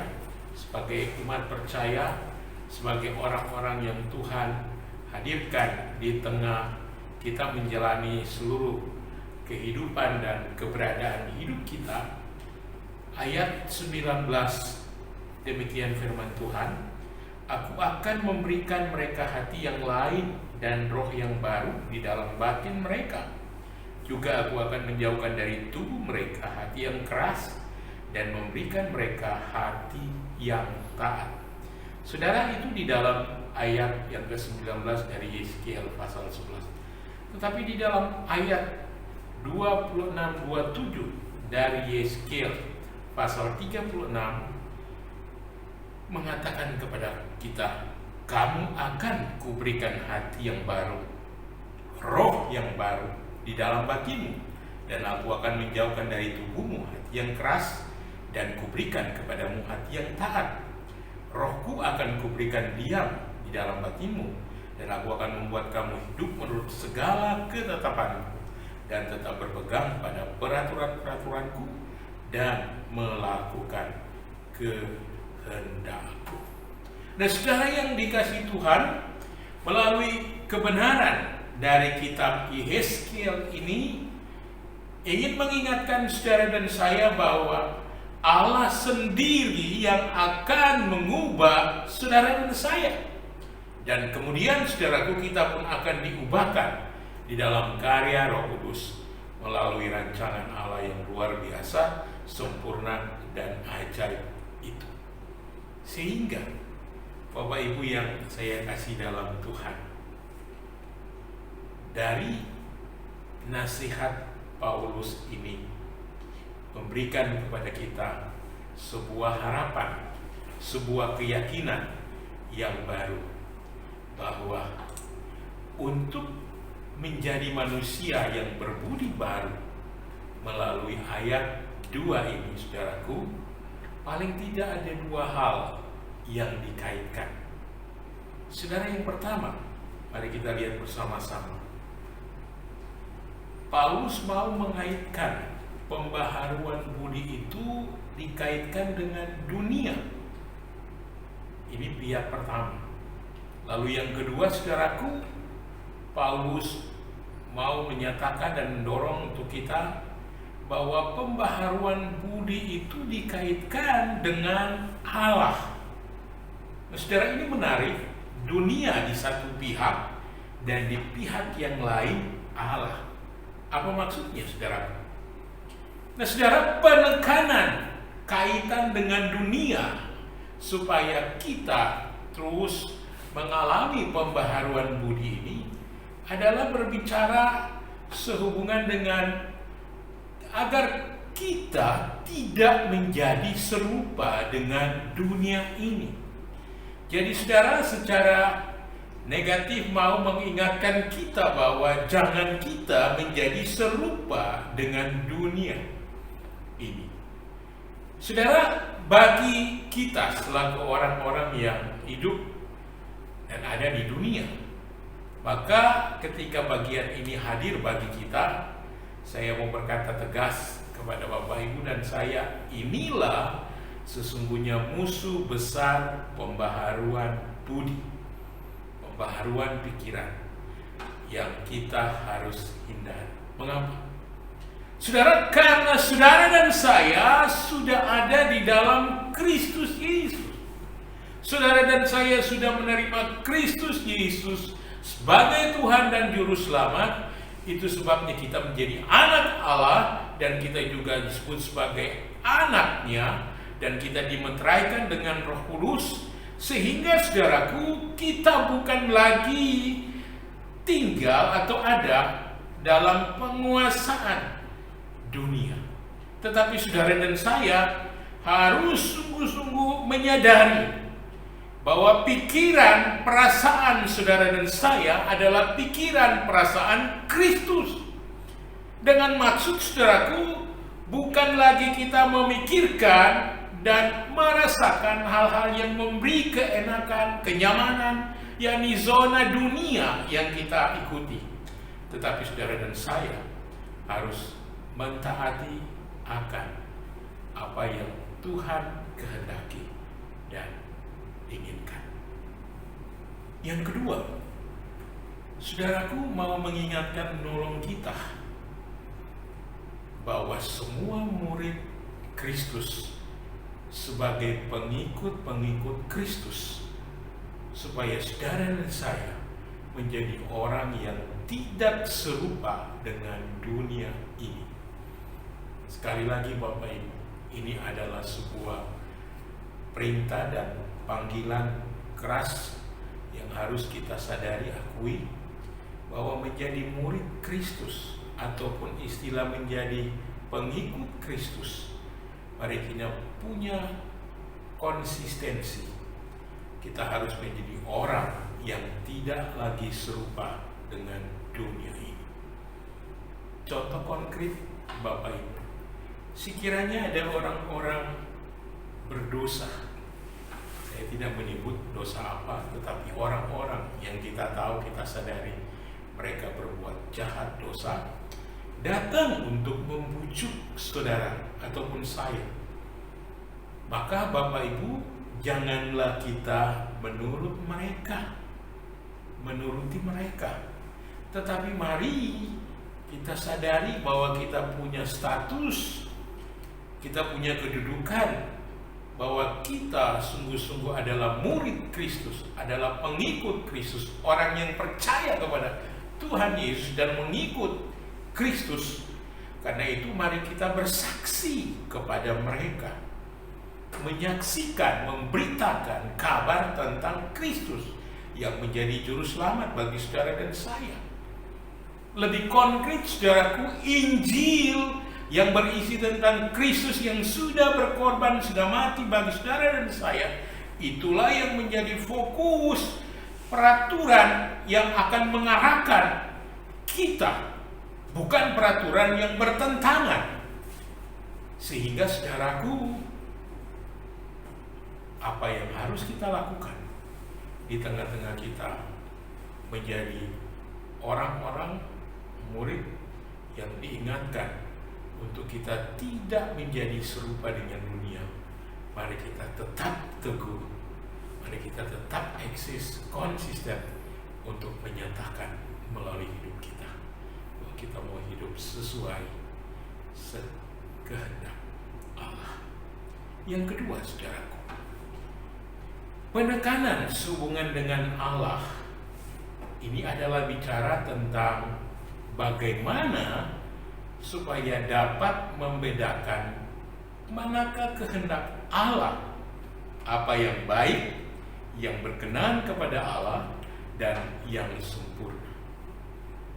S4: sebagai umat percaya, sebagai orang-orang yang Tuhan hadirkan di tengah kita menjalani seluruh kehidupan dan keberadaan hidup kita. Ayat 19, demikian firman Tuhan, Aku akan memberikan mereka hati yang lain dan roh yang baru di dalam batin mereka. Juga aku akan menjauhkan dari tubuh mereka hati yang keras dan memberikan mereka hati yang taat. Saudara, itu di dalam ayat yang ke-19 dari Yehezkiel pasal 11. Tetapi di dalam ayat 26-27 dari Yehezkiel pasal 36 mengatakan kepada kita, kamu akan kuberikan hati yang baru, roh yang baru di dalam batinmu, dan aku akan menjauhkan dari tubuhmu hati yang keras dan kuberikan kepadamu hati yang taat. Rohku akan kuberikan diam di dalam batinmu, dan aku akan membuat kamu hidup menurut segala ketetapanku dan tetap berpegang pada peraturan-peraturanku dan melakukan kehendakku. Nah, saudara yang dikasihi Tuhan, melalui kebenaran dari kitab Yehezkiel ini ingin mengingatkan saudara dan saya bahwa Allah sendiri yang akan mengubah saudara dan saya. Dan kemudian saudaraku, kita pun akan diubahkan di dalam karya Roh Kudus melalui rancangan Allah yang luar biasa, sempurna dan ajaib itu. Sehingga Bapak Ibu yang saya kasih dalam Tuhan, dari nasihat Paulus ini memberikan kepada kita sebuah harapan, sebuah keyakinan yang baru, bahwa untuk menjadi manusia yang berbudi baru melalui ayat 2 ini, saudaraku, paling tidak ada dua hal yang dikaitkan. Saudara, yang pertama, mari kita lihat bersama-sama. Paulus mau mengaitkan pembaharuan budi itu dikaitkan dengan dunia. Ini pihak pertama. Lalu yang kedua, saudaraku, Paulus mau menyatakan dan mendorong untuk kita bahwa pembaharuan budi itu dikaitkan dengan Allah. Nah, saudara, ini menarik. Dunia di satu pihak dan di pihak yang lain Allah. Apa maksudnya, saudara? Nah, saudara, penekanan kaitan dengan dunia supaya kita terus mengalami pembaharuan budi ini adalah berbicara sehubungan dengan agar kita tidak menjadi serupa dengan dunia ini. Jadi saudara, secara negatif mau mengingatkan kita bahwa jangan kita menjadi serupa dengan dunia ini. Saudara, bagi kita selaku orang-orang yang hidup dan ada di dunia, Maka ketika bagian ini hadir bagi kita, saya mau berkata tegas kepada Bapak Ibu dan saya, inilah sesungguhnya musuh besar pembaharuan budi, pembaharuan pikiran yang kita harus hindari. Mengapa? Saudara, karena saudara dan saya sudah ada di dalam Kristus Yesus. Saudara dan saya sudah menerima Kristus Yesus sebagai Tuhan dan Juru Selamat. Itu sebabnya kita menjadi anak Allah dan kita juga disebut sebagai anaknya, dan kita dimeteraikan dengan Roh Kudus, sehingga saudaraku, kita bukan lagi tinggal atau ada dalam penguasaan dunia. Tetapi saudara dan saya harus sungguh-sungguh menyadari bahwa pikiran, perasaan saudara dan saya adalah pikiran, perasaan Kristus. Dengan maksud saudaraku, bukan lagi kita memikirkan dan merasakan hal-hal yang memberi keenakan, kenyamanan, yakni zona dunia yang kita ikuti. Tetapi saudara dan saya harus mentaati akan apa yang Tuhan kehendaki dan inginkan. Yang kedua, saudaraku mau mengingatkan, menolong kita bahwa semua murid Kristus sebagai pengikut-pengikut Kristus, supaya saudara dan saya menjadi orang yang tidak serupa dengan dunia ini. Sekali lagi Bapak Ibu, ini adalah sebuah perintah dan panggilan keras yang harus kita sadari, akui, bahwa menjadi murid Kristus ataupun istilah menjadi pengikut Kristus, mari kita punya konsistensi. Kita harus menjadi orang yang tidak lagi serupa dengan dunia ini. Contoh konkret Bapak Ibu, sekiranya ada orang-orang berdosa, saya tidak menyebut dosa apa, tetapi orang-orang yang kita tahu, kita sadari mereka berbuat jahat, dosa, datang untuk membujuk saudara ataupun saya, maka Bapak Ibu, janganlah kita menuruti mereka, tetapi mari kita sadari bahwa kita punya status, kita punya kedudukan, bahwa kita sungguh-sungguh adalah murid Kristus, adalah pengikut Kristus, orang yang percaya kepada Tuhan Yesus dan mengikut Kristus. Karena itu mari kita bersaksi kepada mereka, menyaksikan, memberitakan kabar tentang Kristus yang menjadi juru selamat bagi saudara dan saya. Lebih konkret saudaraku, Injil yang berisi tentang Kristus yang sudah berkorban, sudah mati bagi saudara dan saya, itulah yang menjadi fokus peraturan yang akan mengarahkan kita, bukan peraturan yang bertentangan. Sehingga saudaraku, apa yang harus kita lakukan di tengah-tengah kita menjadi orang-orang murid yang diingatkan untuk kita tidak menjadi serupa dengan dunia. Mari kita tetap teguh, mari kita tetap eksis, konsisten untuk menyatakan melalui hidup kita bahwa kita mau hidup sesuai kehendak Allah. Yang kedua saudaraku, penekanan sehubungan dengan Allah ini adalah bicara tentang bagaimana supaya dapat membedakan manakah kehendak Allah, apa yang baik, yang berkenan kepada Allah, dan yang sempurna.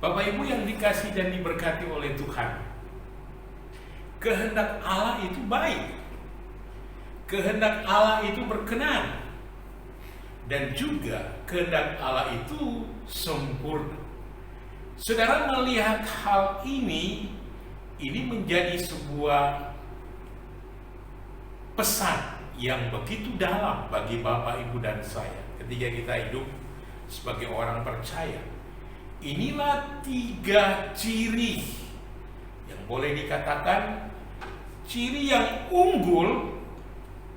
S4: Bapak Ibu yang dikasihi dan diberkati oleh Tuhan, kehendak Allah itu baik, kehendak Allah itu berkenan, dan juga kehendak Allah itu sempurna. Saudara melihat hal ini menjadi sebuah pesan yang begitu dalam bagi Bapak, Ibu, dan saya ketika kita hidup sebagai orang percaya. inilah 3 ciri yang boleh dikatakan ciri yang unggul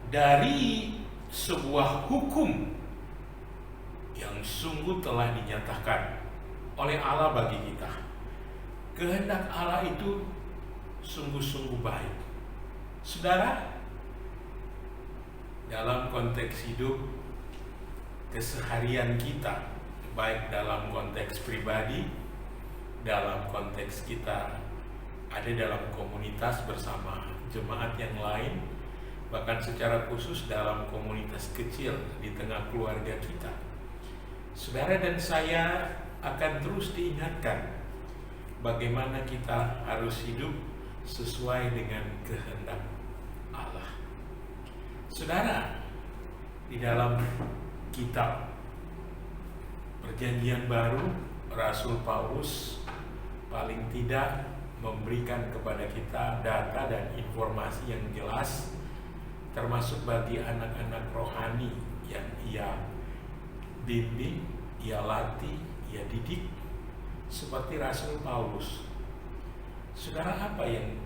S4: dari sebuah hukum yang sungguh telah dinyatakan oleh Allah bagi kita. Kehendak Allah itu sungguh-sungguh baik. Saudara, dalam konteks hidup keseharian kita, baik dalam konteks pribadi, dalam konteks kita ada dalam komunitas bersama jemaat yang lain, bahkan secara khusus dalam komunitas kecil di tengah keluarga kita, saudara dan saya akan terus diingatkan bagaimana kita harus hidup sesuai dengan kehendak Allah. Saudara, di dalam kitab Perjanjian Baru, Rasul Paulus paling tidak memberikan kepada kita data dan informasi yang jelas, termasuk bagi anak-anak rohani yang ia bimbing, ia latih, ia didik, seperti Rasul Paulus. Saudara, apa yang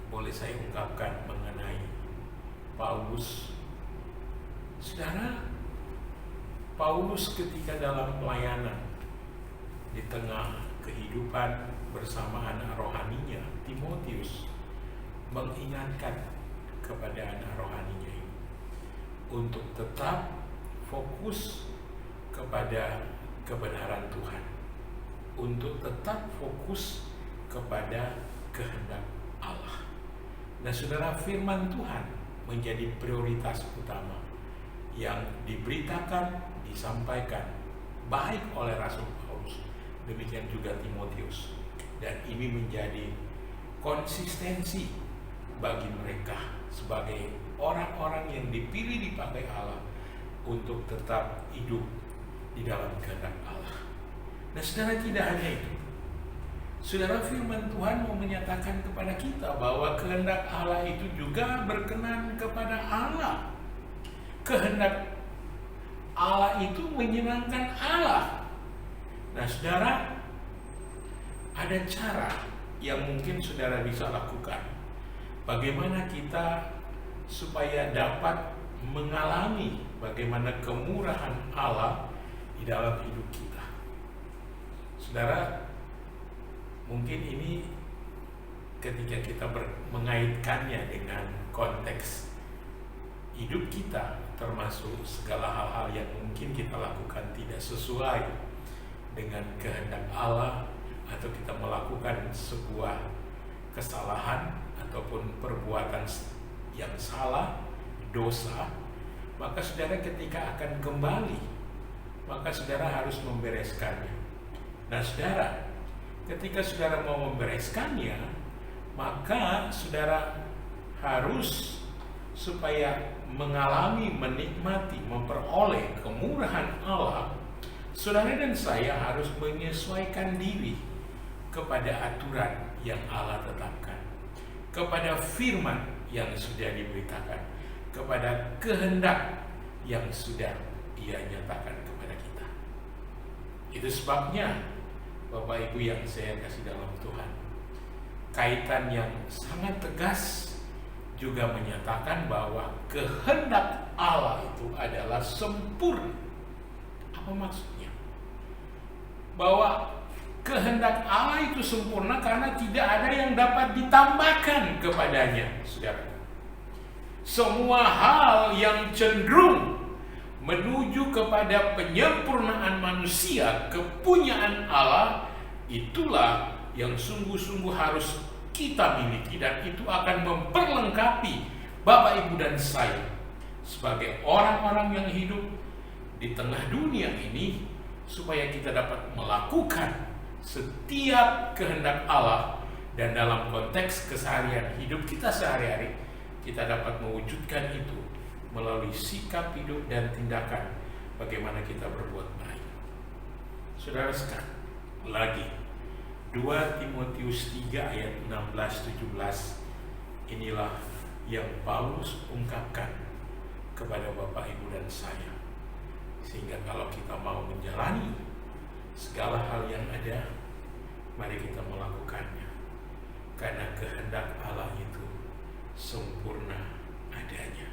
S4: boleh saya ungkapkan mengenai Paulus? Saudara, Paulus ketika dalam pelayanan di tengah kehidupan bersama anak rohaninya Timotius, mengingatkan kepada anak rohaninya ini untuk tetap fokus kepada kebenaran Tuhan, untuk tetap fokus kepada kehendak Allah. Dan saudara, firman Tuhan menjadi prioritas utama yang diberitakan, disampaikan baik oleh Rasul Paulus, demikian juga Timotius. Dan ini menjadi konsistensi bagi mereka sebagai orang-orang yang dipilih dipakai Allah untuk tetap hidup di dalam kehendak Allah. Nah saudara, tidak hanya itu, saudara, firman Tuhan mau menyatakan kepada kita bahwa kehendak Allah itu juga berkenan kepada Allah. Kehendak Allah itu menyenangkan Allah. Nah saudara, ada cara yang mungkin saudara bisa lakukan bagaimana kita supaya dapat mengalami bagaimana kemurahan Allah di dalam hidup kita. Saudara, mungkin ini ketika kita mengaitkannya dengan konteks hidup kita, termasuk segala hal-hal yang mungkin kita lakukan tidak sesuai dengan kehendak Allah, atau kita melakukan sebuah kesalahan ataupun perbuatan yang salah, dosa, maka saudara ketika akan kembali, maka saudara harus membereskannya. Nah saudara, ketika saudara mau membereskannya, maka saudara harus supaya mengalami, menikmati, memperoleh kemurahan Allah, saudara dan saya harus menyesuaikan diri kepada aturan yang Allah tetapkan, kepada firman yang sudah diberitakan, kepada kehendak yang sudah Ia nyatakan kepada kita. Itu sebabnya Bapak Ibu yang saya kasih dalam Tuhan, kaitan yang sangat tegas juga menyatakan bahwa kehendak Allah itu adalah sempurna. Apa maksudnya? Bahwa kehendak Allah itu sempurna karena tidak ada yang dapat ditambahkan kepadanya, saudara. Semua hal yang cenderung menuju kepada penyempurnaan manusia, kepunyaan Allah, itulah yang sungguh-sungguh harus kita miliki, dan itu akan memperlengkapi Bapak Ibu dan saya sebagai orang-orang yang hidup di tengah dunia ini, supaya kita dapat melakukan setiap kehendak Allah, dan dalam konteks keseharian hidup kita sehari-hari kita dapat mewujudkan itu melalui sikap hidup dan tindakan bagaimana kita berbuat baik. Saudara sekalian, lagi 2 Timotius 3 ayat 16-17, inilah yang Paulus ungkapkan kepada Bapak Ibu dan saya, sehingga kalau kita mau menjalani segala hal yang ada, mari kita melakukannya. Karena kehendak Allah itu sempurna adanya.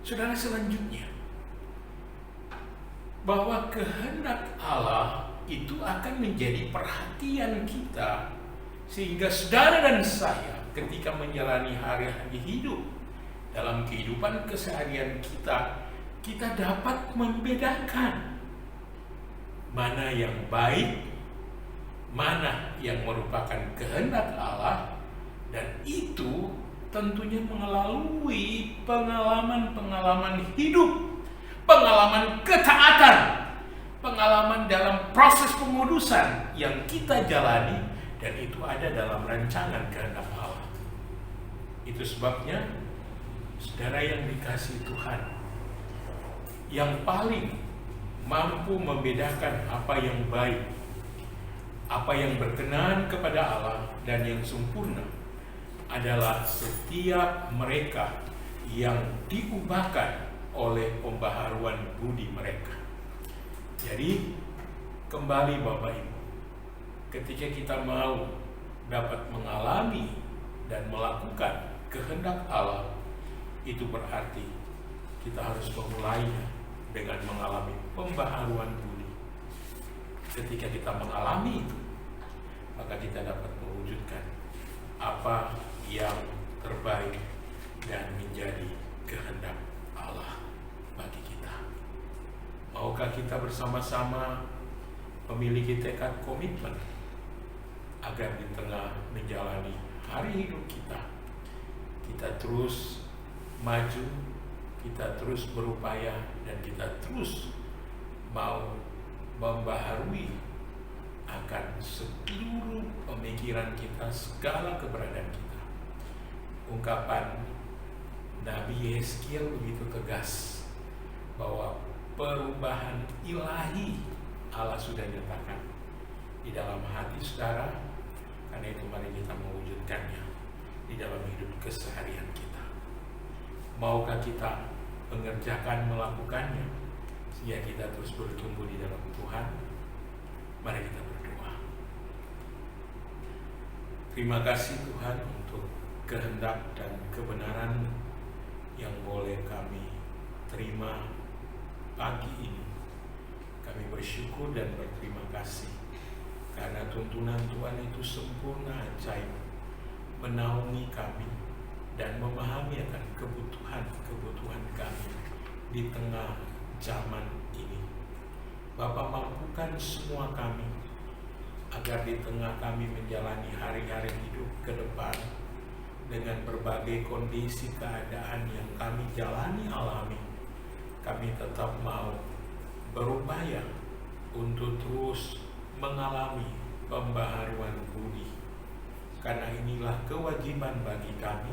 S4: Saudara, selanjutnya, bahwa kehendak Allah itu akan menjadi perhatian kita, sehingga saudara dan saya ketika menjalani hari-hari hidup, dalam kehidupan keseharian kita dapat membedakan mana yang baik, mana yang merupakan kehendak Allah, dan itu tentunya melalui pengalaman-pengalaman hidup, pengalaman ketaatan, pengalaman dalam proses pengudusan yang kita jalani, dan itu ada dalam rancangan kehendak Allah. Itu sebabnya, saudara yang dikasihi Tuhan, yang paling mampu membedakan apa yang baik, apa yang berkenan kepada Allah, dan yang sempurna adalah setiap mereka yang diubahkan oleh pembaharuan budi mereka. Jadi, kembali Bapak Ibu, ketika kita mau dapat mengalami dan melakukan kehendak Allah, itu berarti kita harus memulainya dengan mengalami pembaharuan budi. Ketika kita mengalami itu, maka kita dapat mewujudkan apa yang terbaik dan menjadi kehendak Allah bagi kita. Maukah kita bersama-sama memiliki tekad komitmen agar di tengah menjalani hari hidup kita terus maju, kita terus berupaya, dan kita terus mau membaharui akan seluruh pemikiran kita, segala keberadaan kita. Ungkapan Nabi Yeskiel begitu tegas bahwa perubahan ilahi Allah sudah nyatakan di dalam hati saudara. Karena itu mari kita mewujudkannya di dalam hidup keseharian kita. Maukah kita mengerjakan, melakukannya, sehingga kita terus bertumbuh di dalam Tuhan? Mari kita berdoa. Terima kasih Tuhan untuk kehendak dan kebenaran yang boleh kami terima pagi ini. Kami bersyukur dan berterima kasih karena tuntunan Tuhan itu sempurna, ajaib, menaungi kami dan memahami akan kebutuhan kami di tengah zaman ini. Bapa, mampukan semua kami agar di tengah kami menjalani hari-hari hidup ke depan dengan berbagai kondisi keadaan yang kami jalani alami, kami tetap mau berupaya untuk terus mengalami pembaharuan budi, karena inilah kewajiban bagi kami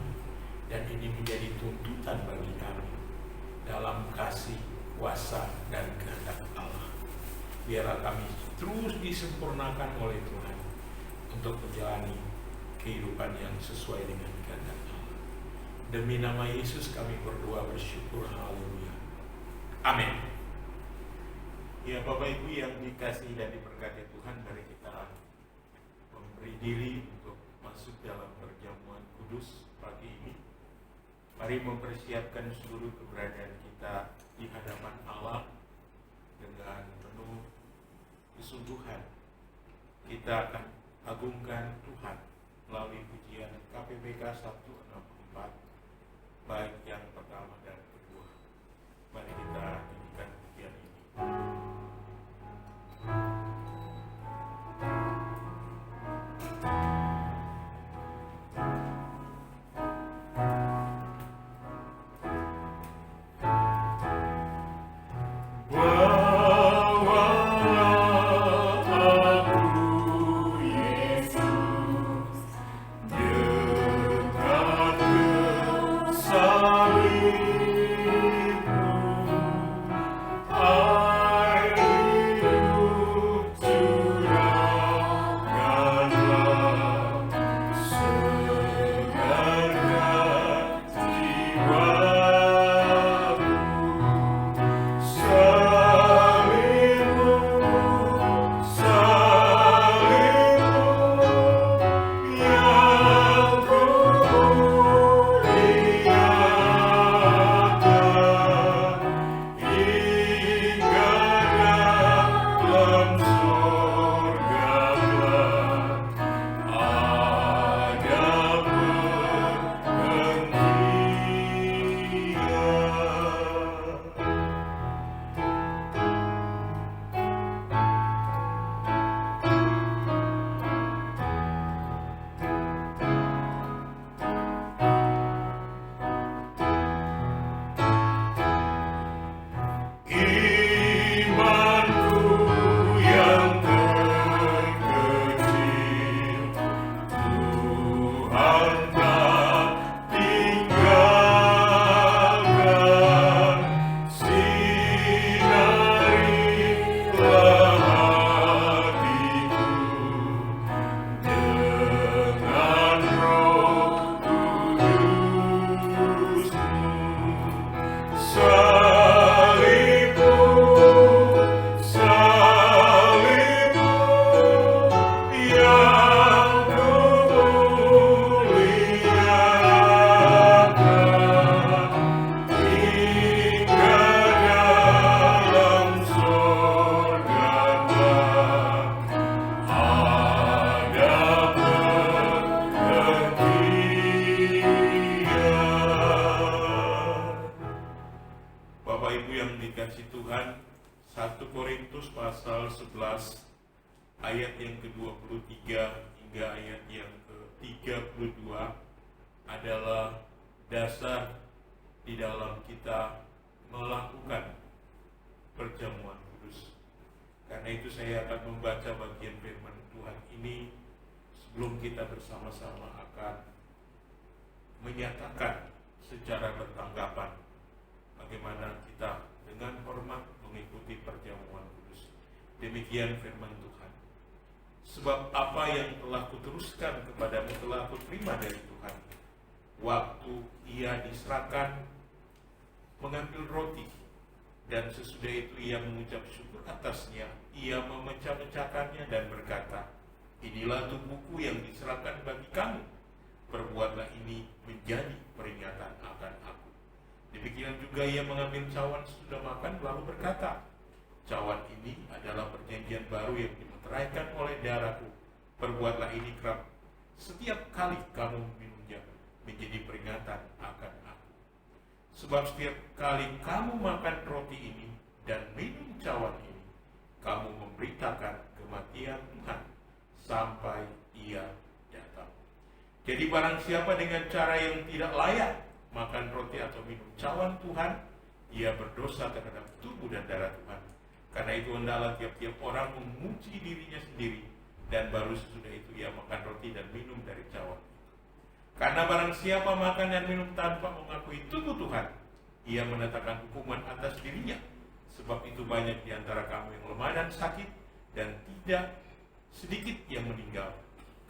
S4: dan ini menjadi tuntutan bagi kami dalam kasih, kuasa, dan kehendak Allah. Biarlah kami terus disempurnakan oleh Tuhan untuk menjalani kehidupan yang sesuai dengan kehendak Allah. Demi nama Yesus kami berdoa bersyukur. Haleluya. Amin.
S3: Ya Bapak Ibu yang dikasihi dan diberkati Tuhan, mari kita memberi diri untuk masuk dalam perjamuan kudus pagi ini. Mari mempersiapkan seluruh keberadaan kita di hadapan Allah dengan penuh kesungguhan. Kita akan agungkan Tuhan melalui pujian KPBK 164, baik yang pertama dan kedua. Mari kita nyanyikan pujian ini.
S5: Sorry.
S3: pasal 11 ayat yang ke-23 hingga ayat yang ke-32 adalah dasar di dalam kita melakukan perjamuan kudus. Karena itu saya akan membaca bagian firman Tuhan ini sebelum kita bersama-sama akan menyatakan secara bertanggapan bagaimana kita dengan hormat mengikuti perjamuan kudus. Demikian firman Tuhan. Sebab apa yang telah kuteruskan kepadamu telah kuterima dari Tuhan. Waktu ia diserahkan, mengambil roti, dan sesudah itu ia mengucap syukur atasnya, ia memecah-mecahkannya dan berkata, inilah tubuhku yang diserahkan bagi kamu, perbuatlah ini menjadi peringatan akan aku. Demikian juga ia mengambil cawan sesudah makan lalu berkata, cawan ini adalah perjanjian baru yang dimeteraikan oleh darahku, perbuatlah ini kerap setiap kali kamu minumnya menjadi peringatan akan aku. Sebab setiap kali kamu makan roti ini dan minum cawan ini, kamu memberitakan kematian Tuhan sampai ia datang. Jadi barang siapa dengan cara yang tidak layak makan roti atau minum cawan Tuhan, ia berdosa terhadap tubuh dan darah Tuhan. Karena itu hendaklah tiap-tiap orang memuji dirinya sendiri, dan baru sesudah itu ia makan roti dan minum dari cawan. Karena barang siapa makan dan minum tanpa mengakui tubuh Tuhan, ia menetapkan hukuman atas dirinya. Sebab itu banyak di antara kamu yang lemah dan sakit, dan tidak sedikit yang meninggal.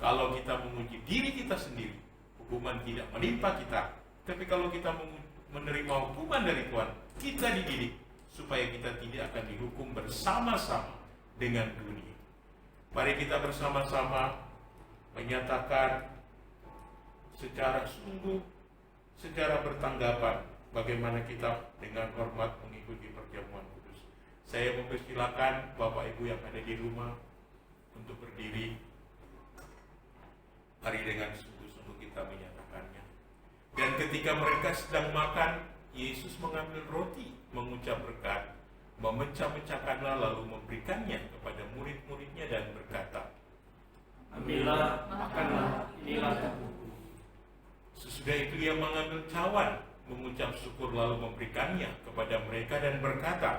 S3: Kalau kita memuji diri kita sendiri, hukuman tidak menimpa kita. Tapi kalau kita menerima hukuman dari Tuhan, kita dididik supaya kita tidak akan dihukum bersama-sama dengan dunia. Mari kita bersama-sama menyatakan secara sungguh, secara bertanggapan, bagaimana kita dengan hormat mengikuti perjamuan kudus. Saya mempersilakan Bapak Ibu yang ada di rumah untuk berdiri. Mari dengan sungguh-sungguh kita menyatakannya. Dan ketika mereka sedang makan, Yesus mengambil roti, mengucap berkat, memecah-mecahkanlah lalu memberikannya kepada murid-muridnya dan berkata,
S5: ambillah, makanlah, inilah tubuhku.
S3: Sesudah itu ia mengambil cawan, mengucap syukur lalu memberikannya kepada mereka dan berkata,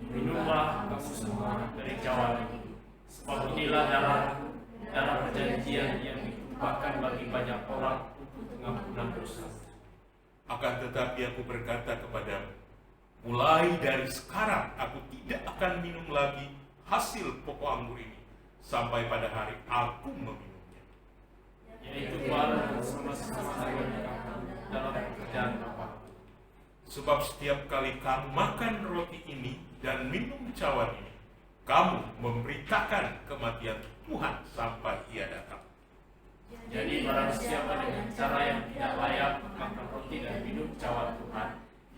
S5: minumlah kamu semua dari cawan ini, sebab inilah darahku, darah perjanjian yang ditumpahkan bagi banyak orang untuk pengampunan dosa.
S3: akan tetapi aku berkata kepadamu, mulai dari sekarang aku tidak akan minum lagi hasil pokok anggur ini sampai pada hari aku meminumnya.
S5: Yaitu baru bersama-sama dengan kamu dalam pekerjaan Bapa.
S3: Sebab setiap kali kamu makan roti ini dan minum cawan ini, kamu memberitakan kematian Tuhan sampai ia datang.
S5: Jadi barang siapa dengan cara yang tidak layak makan roti dan minum cawan Tuhan,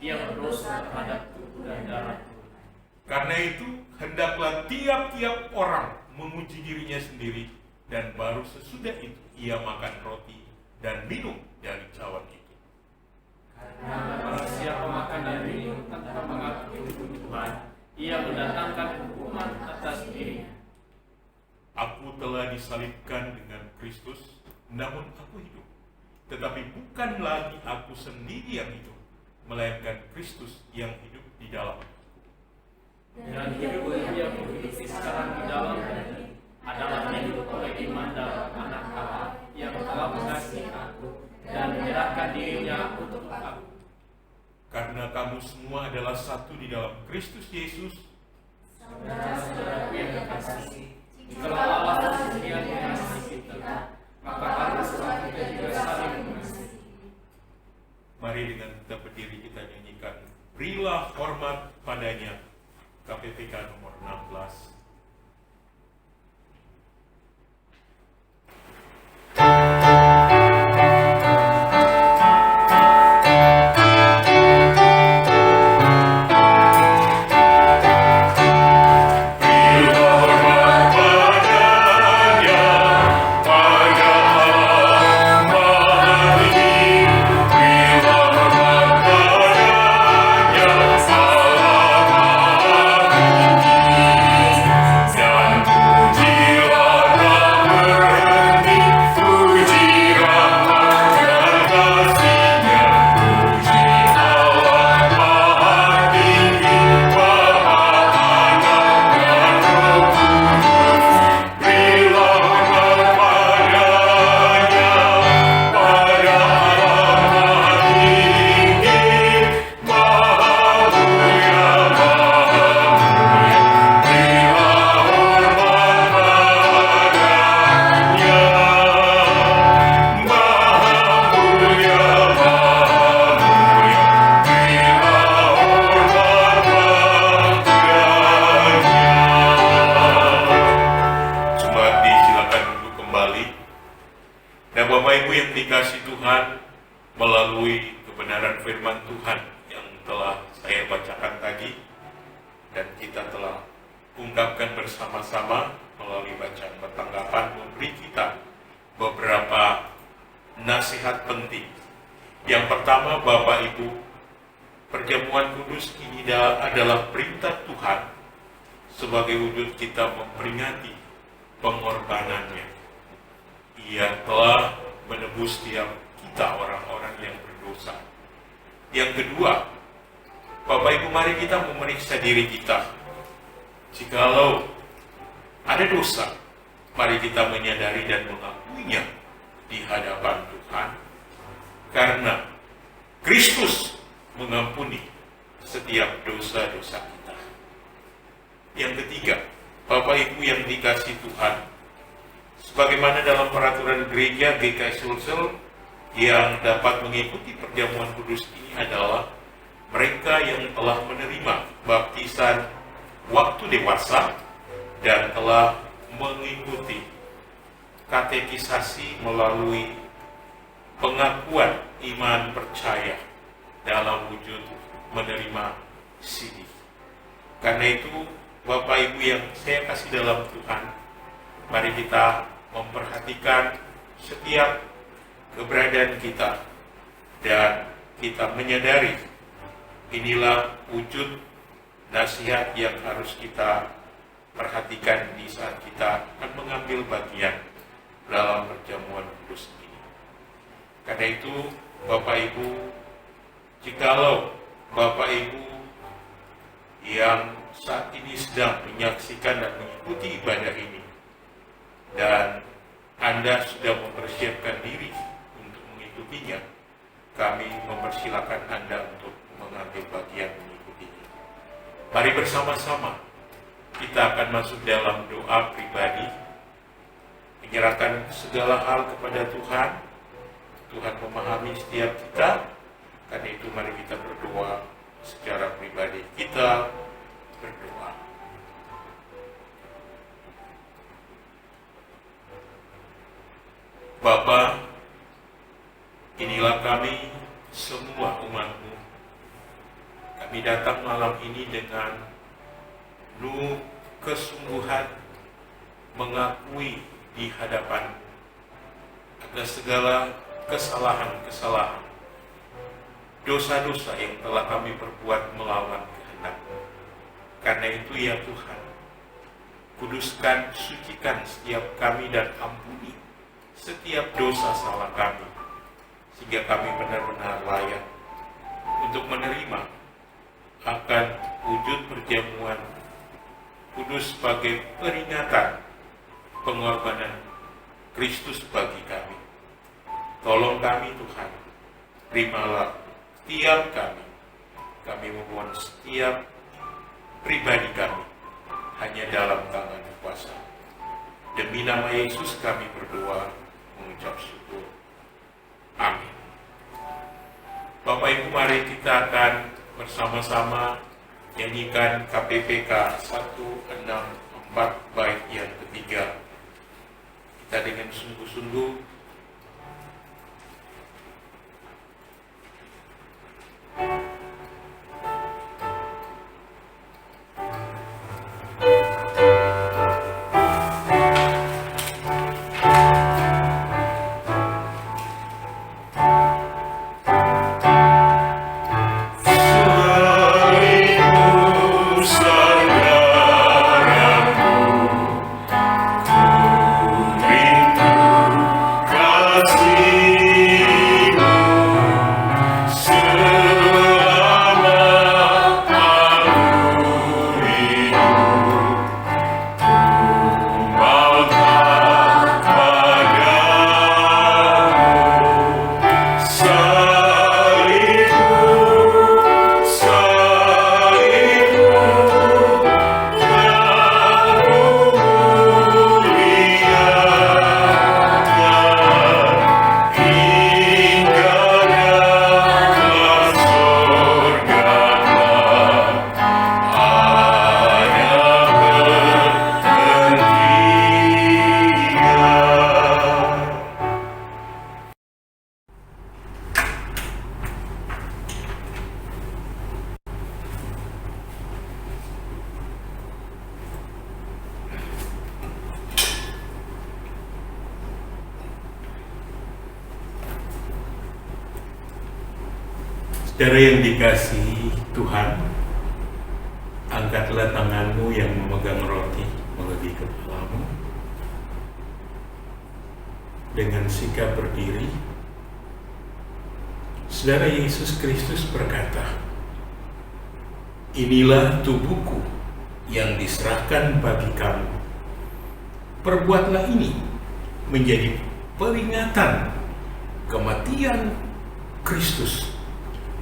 S5: dia berdosa terhadap tubuh dan darah Tuhan.
S3: Karena itu, hendaklah tiap-tiap orang memuji dirinya sendiri, dan baru sesudah itu ia makan roti dan minum dari cawan itu.
S5: Karena barang siapa makan dan minum tanpa mengakui tubuh Tuhan, ia mendatangkan hukuman atas dirinya.
S3: Aku telah disalibkan dengan Kristus, namun aku hidup. Tetapi bukan lagi aku sendiri yang hidup, melainkan Kristus yang hidup di dalam.
S5: Dan hidup yang hidup sekarang di dalam diri adalah hidup oleh iman dalam Anak Allah yang telah mengasihi aku dan menyerahkan dirinya untuk aku.
S3: Karena kamu semua adalah satu di dalam Kristus Yesus.
S5: Saudara-saudaraku yang terkasih, jikalau Allah sendirian mengasihi kita, maka haruslah kita juga saling mengasihi.
S3: Mari dengan kita berdiri kita nyanyikan Berilah Hormat Padanya, KPPK nomor 16.
S4: Berilah hormat padanya,
S3: Dan Bapak Ibu yang dikasih Tuhan, melalui kebenaran firman Tuhan yang telah saya bacakan tadi, dan kita telah ungkapkan bersama-sama melalui bacaan pertanggapan, memberi kita beberapa nasihat penting. Yang pertama, Bapak Ibu, perjamuan kudus ini adalah perintah Tuhan sebagai wujud kita memperingati pengorbanannya. Ia telah menebus setiap kita orang-orang yang berdosa. Yang kedua, Bapak Ibu, mari kita memeriksa diri kita. Jikalau ada dosa, mari kita menyadari dan mengakuinya di hadapan Tuhan. Karena Kristus mengampuni setiap dosa-dosa kita. Yang ketiga, Bapak Ibu yang dikasih Tuhan, sebagaimana dalam peraturan gereja GKI Sulsel, yang dapat mengikuti perjamuan kudus ini adalah mereka yang telah menerima baptisan waktu dewasa dan telah mengikuti katekisasi melalui pengakuan iman percaya dalam wujud menerima sidih. Karena itu, Bapak Ibu yang saya kasih dalam Tuhan, mari kita memperhatikan setiap keberadaan kita dan kita menyadari inilah wujud nasihat yang harus kita perhatikan di saat kita akan mengambil bagian dalam perjamuan kudus ini. Karena itu, Bapak Ibu, jikalau Bapak Ibu yang saat ini sedang menyaksikan dan mengikuti ibadah ini, dan Anda sudah mempersiapkan diri untuk mengikutinya, kami mempersilakan Anda untuk mengambil bagian mengikutinya. Mari bersama-sama kita akan masuk dalam doa pribadi, menyerahkan segala hal kepada Tuhan. Tuhan memahami setiap kita. Karena itu mari kita berdoa secara pribadi. Kita berdoa. Bapa, inilah kami semua umat-Mu. Kami datang malam ini dengan penuh kesungguhan mengakui di hadapan agar segala kesalahan-kesalahan, dosa-dosa yang telah kami perbuat melawan kehendak-Mu. Karena itu ya Tuhan, kuduskan, sucikan setiap kami dan ampuni setiap dosa salah kami, sehingga kami benar-benar layak untuk menerima akan wujud perjamuan kudus sebagai peringatan pengorbanan Kristus bagi kami. Tolong kami Tuhan, terimalah setiap kami. Kami memohon setiap pribadi kami hanya dalam tangan kuasa. Demi nama Yesus kami berdoa, mengucap syukur. Amin. Bapak Ibu, mari kita akan bersama-sama nyanyikan KPPK 164 bait yang ketiga. Kita dengan sungguh-sungguh
S4: Rindu
S3: Saudara yang dikasihi Tuhan, angkatlah tanganmu yang memegang roti melebihi kepalamu. Dengan sikap berdiri, Saudara Yesus Kristus berkata, "Inilah tubuhku yang diserahkan bagi kamu. Perbuatlah ini menjadi peringatan kematian Kristus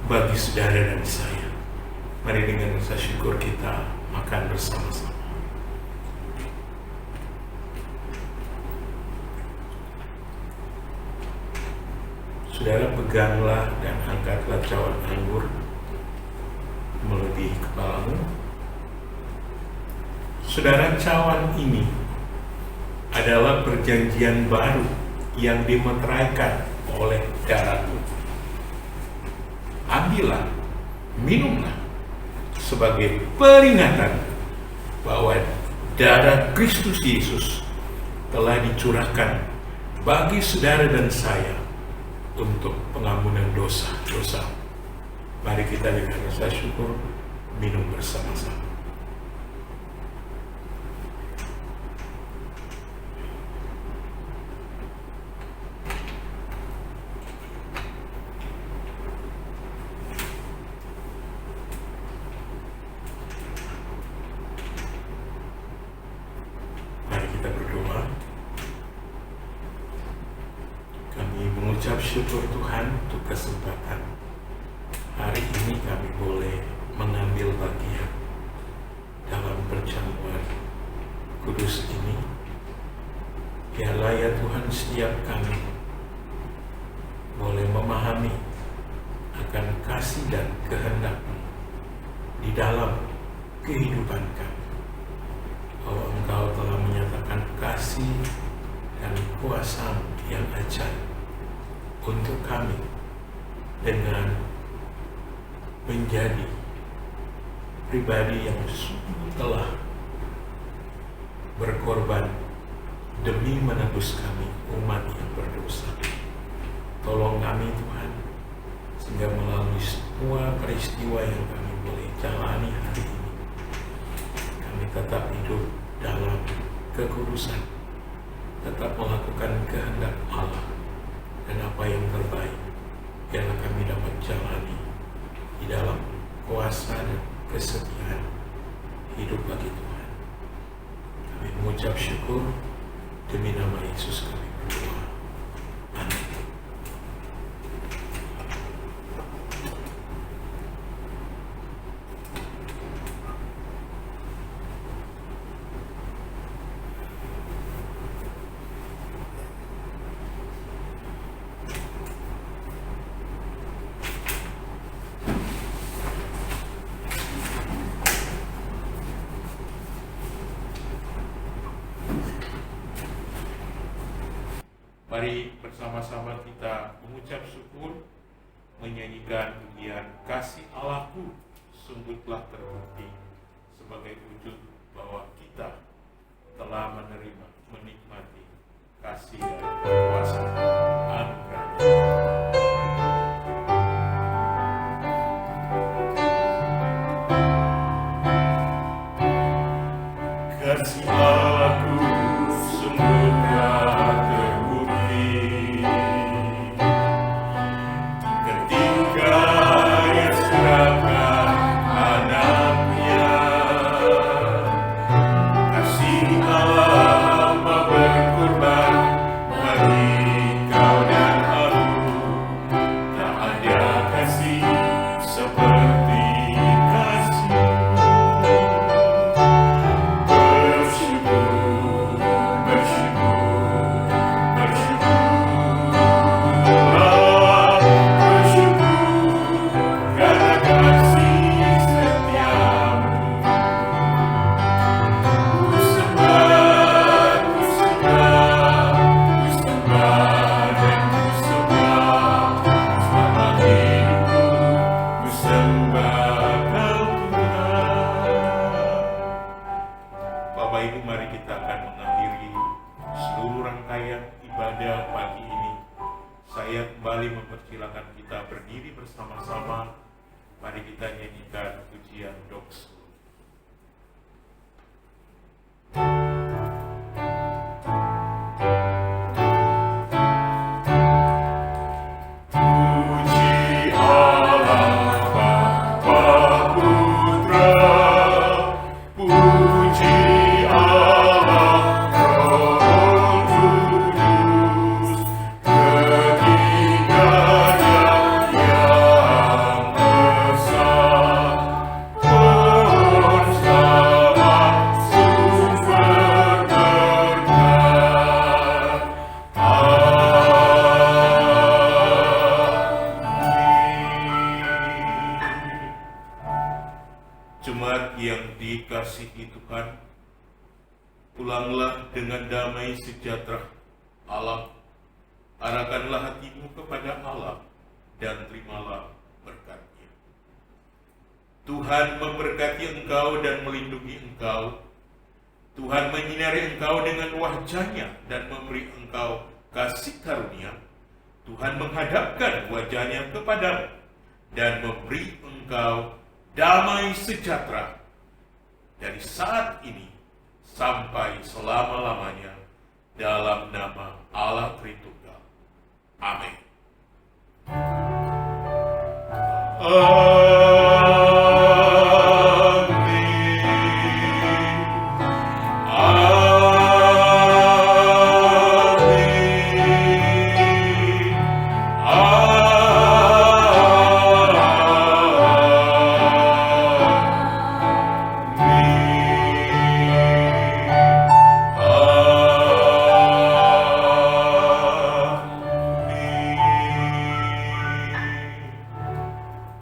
S3: bagi saudara dan saya." Mari dengan rasa syukur kita makan bersama-sama. Saudara, peganglah dan angkatlah cawan anggur melebihi kepalamu. Saudara, cawan ini adalah perjanjian baru yang dimeteraikan oleh darahku. Ambillah, minumlah sebagai peringatan bahwa darah Kristus Yesus telah dicurahkan bagi saudara dan saya untuk pengampunan dosa-dosa. Mari kita dengan rasa syukur minum bersama-sama. Mengucap syukur Tuhan untuk kesempatan hari ini kami boleh mengambil bagian dalam perjamuan kudus ini. Biarlah ya Tuhan, setiap kami boleh memahami akan kasih dan kehendak-Mu di dalam kehidupan kami, bahwa Engkau telah menyatakan kasih dan kuasa yang ajaib untuk kami dengan menjadi pribadi yang sungguh telah berkorban demi menebus kami, umat yang berdosa. Tolong kami Tuhan, sehingga melalui semua peristiwa yang kami boleh jalani hari ini, kami tetap hidup dalam kekudusan, tetap melakukan kehendak Allah, dan apa yang terbaik biarlah kami dapat jalani di dalam kuasa dan kesetiaan hidup bagi Tuhan. Kami mengucap syukur demi nama Yesus kami berdoa. Amin. Mari bersama-sama kita mengucap syukur, menyanyikan pujian kasih Allahku sungguh telah terbukti, sebagai wujud bahwa kita telah menerima, menikmati kasih dan kuasa anugerah. Kasih Allahku sungguh telah terbukti ketika Ia serahkan anaknya. Kasih Allah mau berkorban bagi kau dan aku. Tak ada kasih seperti kasih. Bapak Ibu, mari kita akan mengakhiri seluruh rangkaian ibadah pagi ini. Saya kembali mempersilakan kita berdiri bersama-sama Mari kita nyanyikan pujian doks. Jemaat yang dikasihi Tuhan, pulanglah dengan damai sejahtera Allah, arahkanlah hatimu kepada Allah dan terimalah berkat-Nya. Tuhan memberkati engkau dan melindungi engkau. Tuhan menyinari engkau dengan wajah-Nya dan memberi engkau kasih karunia. Tuhan menghadapkan wajah-Nya kepadamu dan memberi engkau damai sejahtera dari saat ini sampai selama-lamanya, dalam nama Allah Tritunggal. Amin.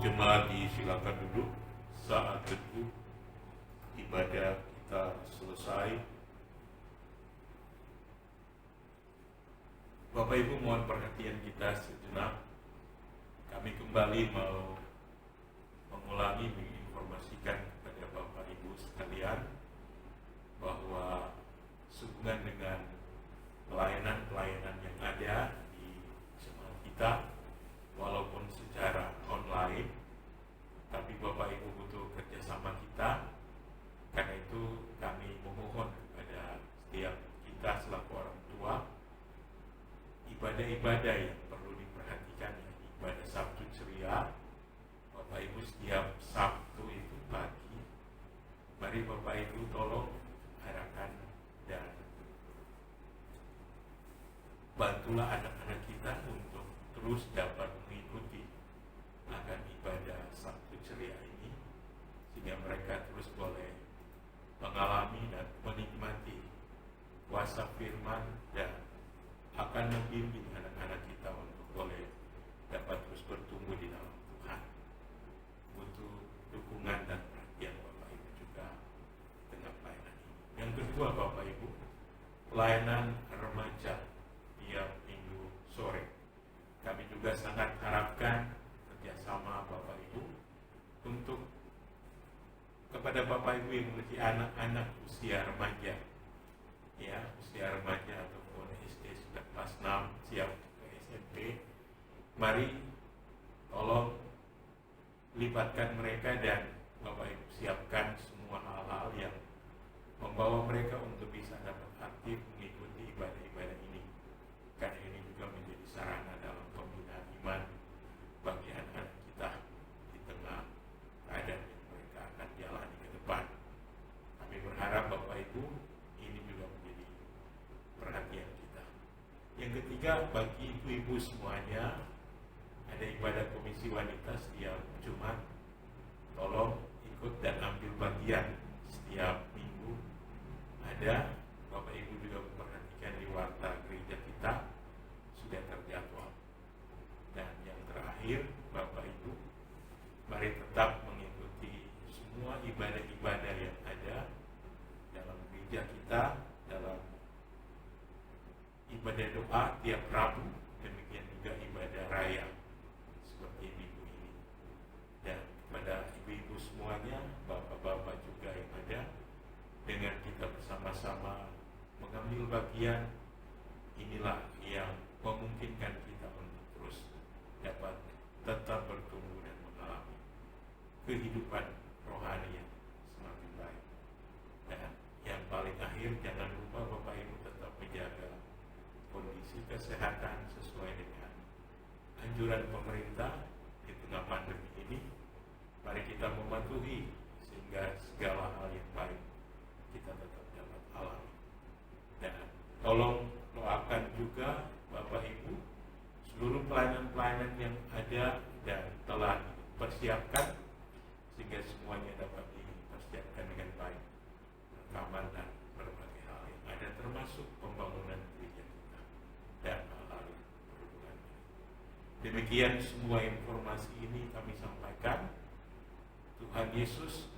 S3: Jemaat silakan duduk. Saat teduh ibadah kita selesai. Bapak Ibu, mohon perhatian kita sejenak. Kami kembali mau mengulangi menginformasikan kepada Bapak Ibu sekalian bahwa sehubungan dengan pelayanan-pelayanan yang ada di jemaat kita, walaupun secara online, tapi Bapak Ibu butuh kerjasama kita. Karena itu kami memohon kepada setiap kita selaku orang tua, ibadah-ibadah yang perlu diperhatikan, ibadah Sabtu ceria. Bapak Ibu setiap Sabtu itu pagi, mari Bapak Ibu tolong arahkan dan bantulah anak-anak kita untuk terus dapat mengikuti akan ibadah Sabtu ceria ini, sehingga mereka terus boleh mengalami dan menikmati kuasa firman dan akan membimbing anak-anak kita untuk boleh dapat terus bertumbuh di dalam Tuhan. Butuh dukungan dan perhatian Bapak Ibu juga dengan pelayanan ini. Yang kedua Bapak Ibu, pelayanan remaja tiap minggu sore. Kami juga sangat harapkan kerjasama Bapak Ibu untuk kepada Bapak Ibu yang memiliki anak-anak usia remaja, ya, usia remaja ataupun SD sudah kelas 6 siap ke SMP. Mari tolong libatkan mereka dan Bapak Ibu siapkan semua hal-hal yang membawa mereka untuk bisa dapat aktif mengikuti ibadah-ibadah ini, karena ini juga menjadi sarana dalam pembinaan iman bagi anak-anak kita di tengah keadaan yang mereka akan jalani ke depan. Kami berharap Bapak Ibu ini juga menjadi perhatian kita. Yang ketiga, bagi ibu-ibu semuanya, ada ibadah komisi wanita setiap Jumat. Tolong ikut dan ambil bagian setiap minggu. Ada, Bapak Ibu juga memperhatikan di warta gereja kita sudah terjadwal. Dan yang terakhir, Bapak Ibu, mari tetap mengikuti semua ibadah-ibadah yang ada dalam gereja kita, dalam ibadah doa tiap Rabu, demikian juga ibadah raya seperti minggu ini. Dan kepada ibu-ibu semuanya, bapak-bapak juga yang ada, dengan kita bersama-sama mengambil bagian, inilah yang memungkinkan kita untuk terus dapat tetap kehidupan rohani yang semakin baik. Dan yang paling akhir, jangan lupa Bapak Ibu tetap menjaga kondisi kesehatan sesuai dengan anjuran pemerintah di tengah pandemi ini. Mari kita mematuhi sehingga segala hal yang baik kita tetap dapat alami. Dan tolong doakan juga Bapak Ibu seluruh pelayanan-pelayanan yang ada dan telah dipersiapkan sehingga semuanya dapat dipersiapkan dengan baik, rekaman dan berbagai hal yang ada termasuk pembangunan gereja kita dan hal-hal yang berhubungan. Demikian semua informasi ini kami sampaikan. Tuhan Yesus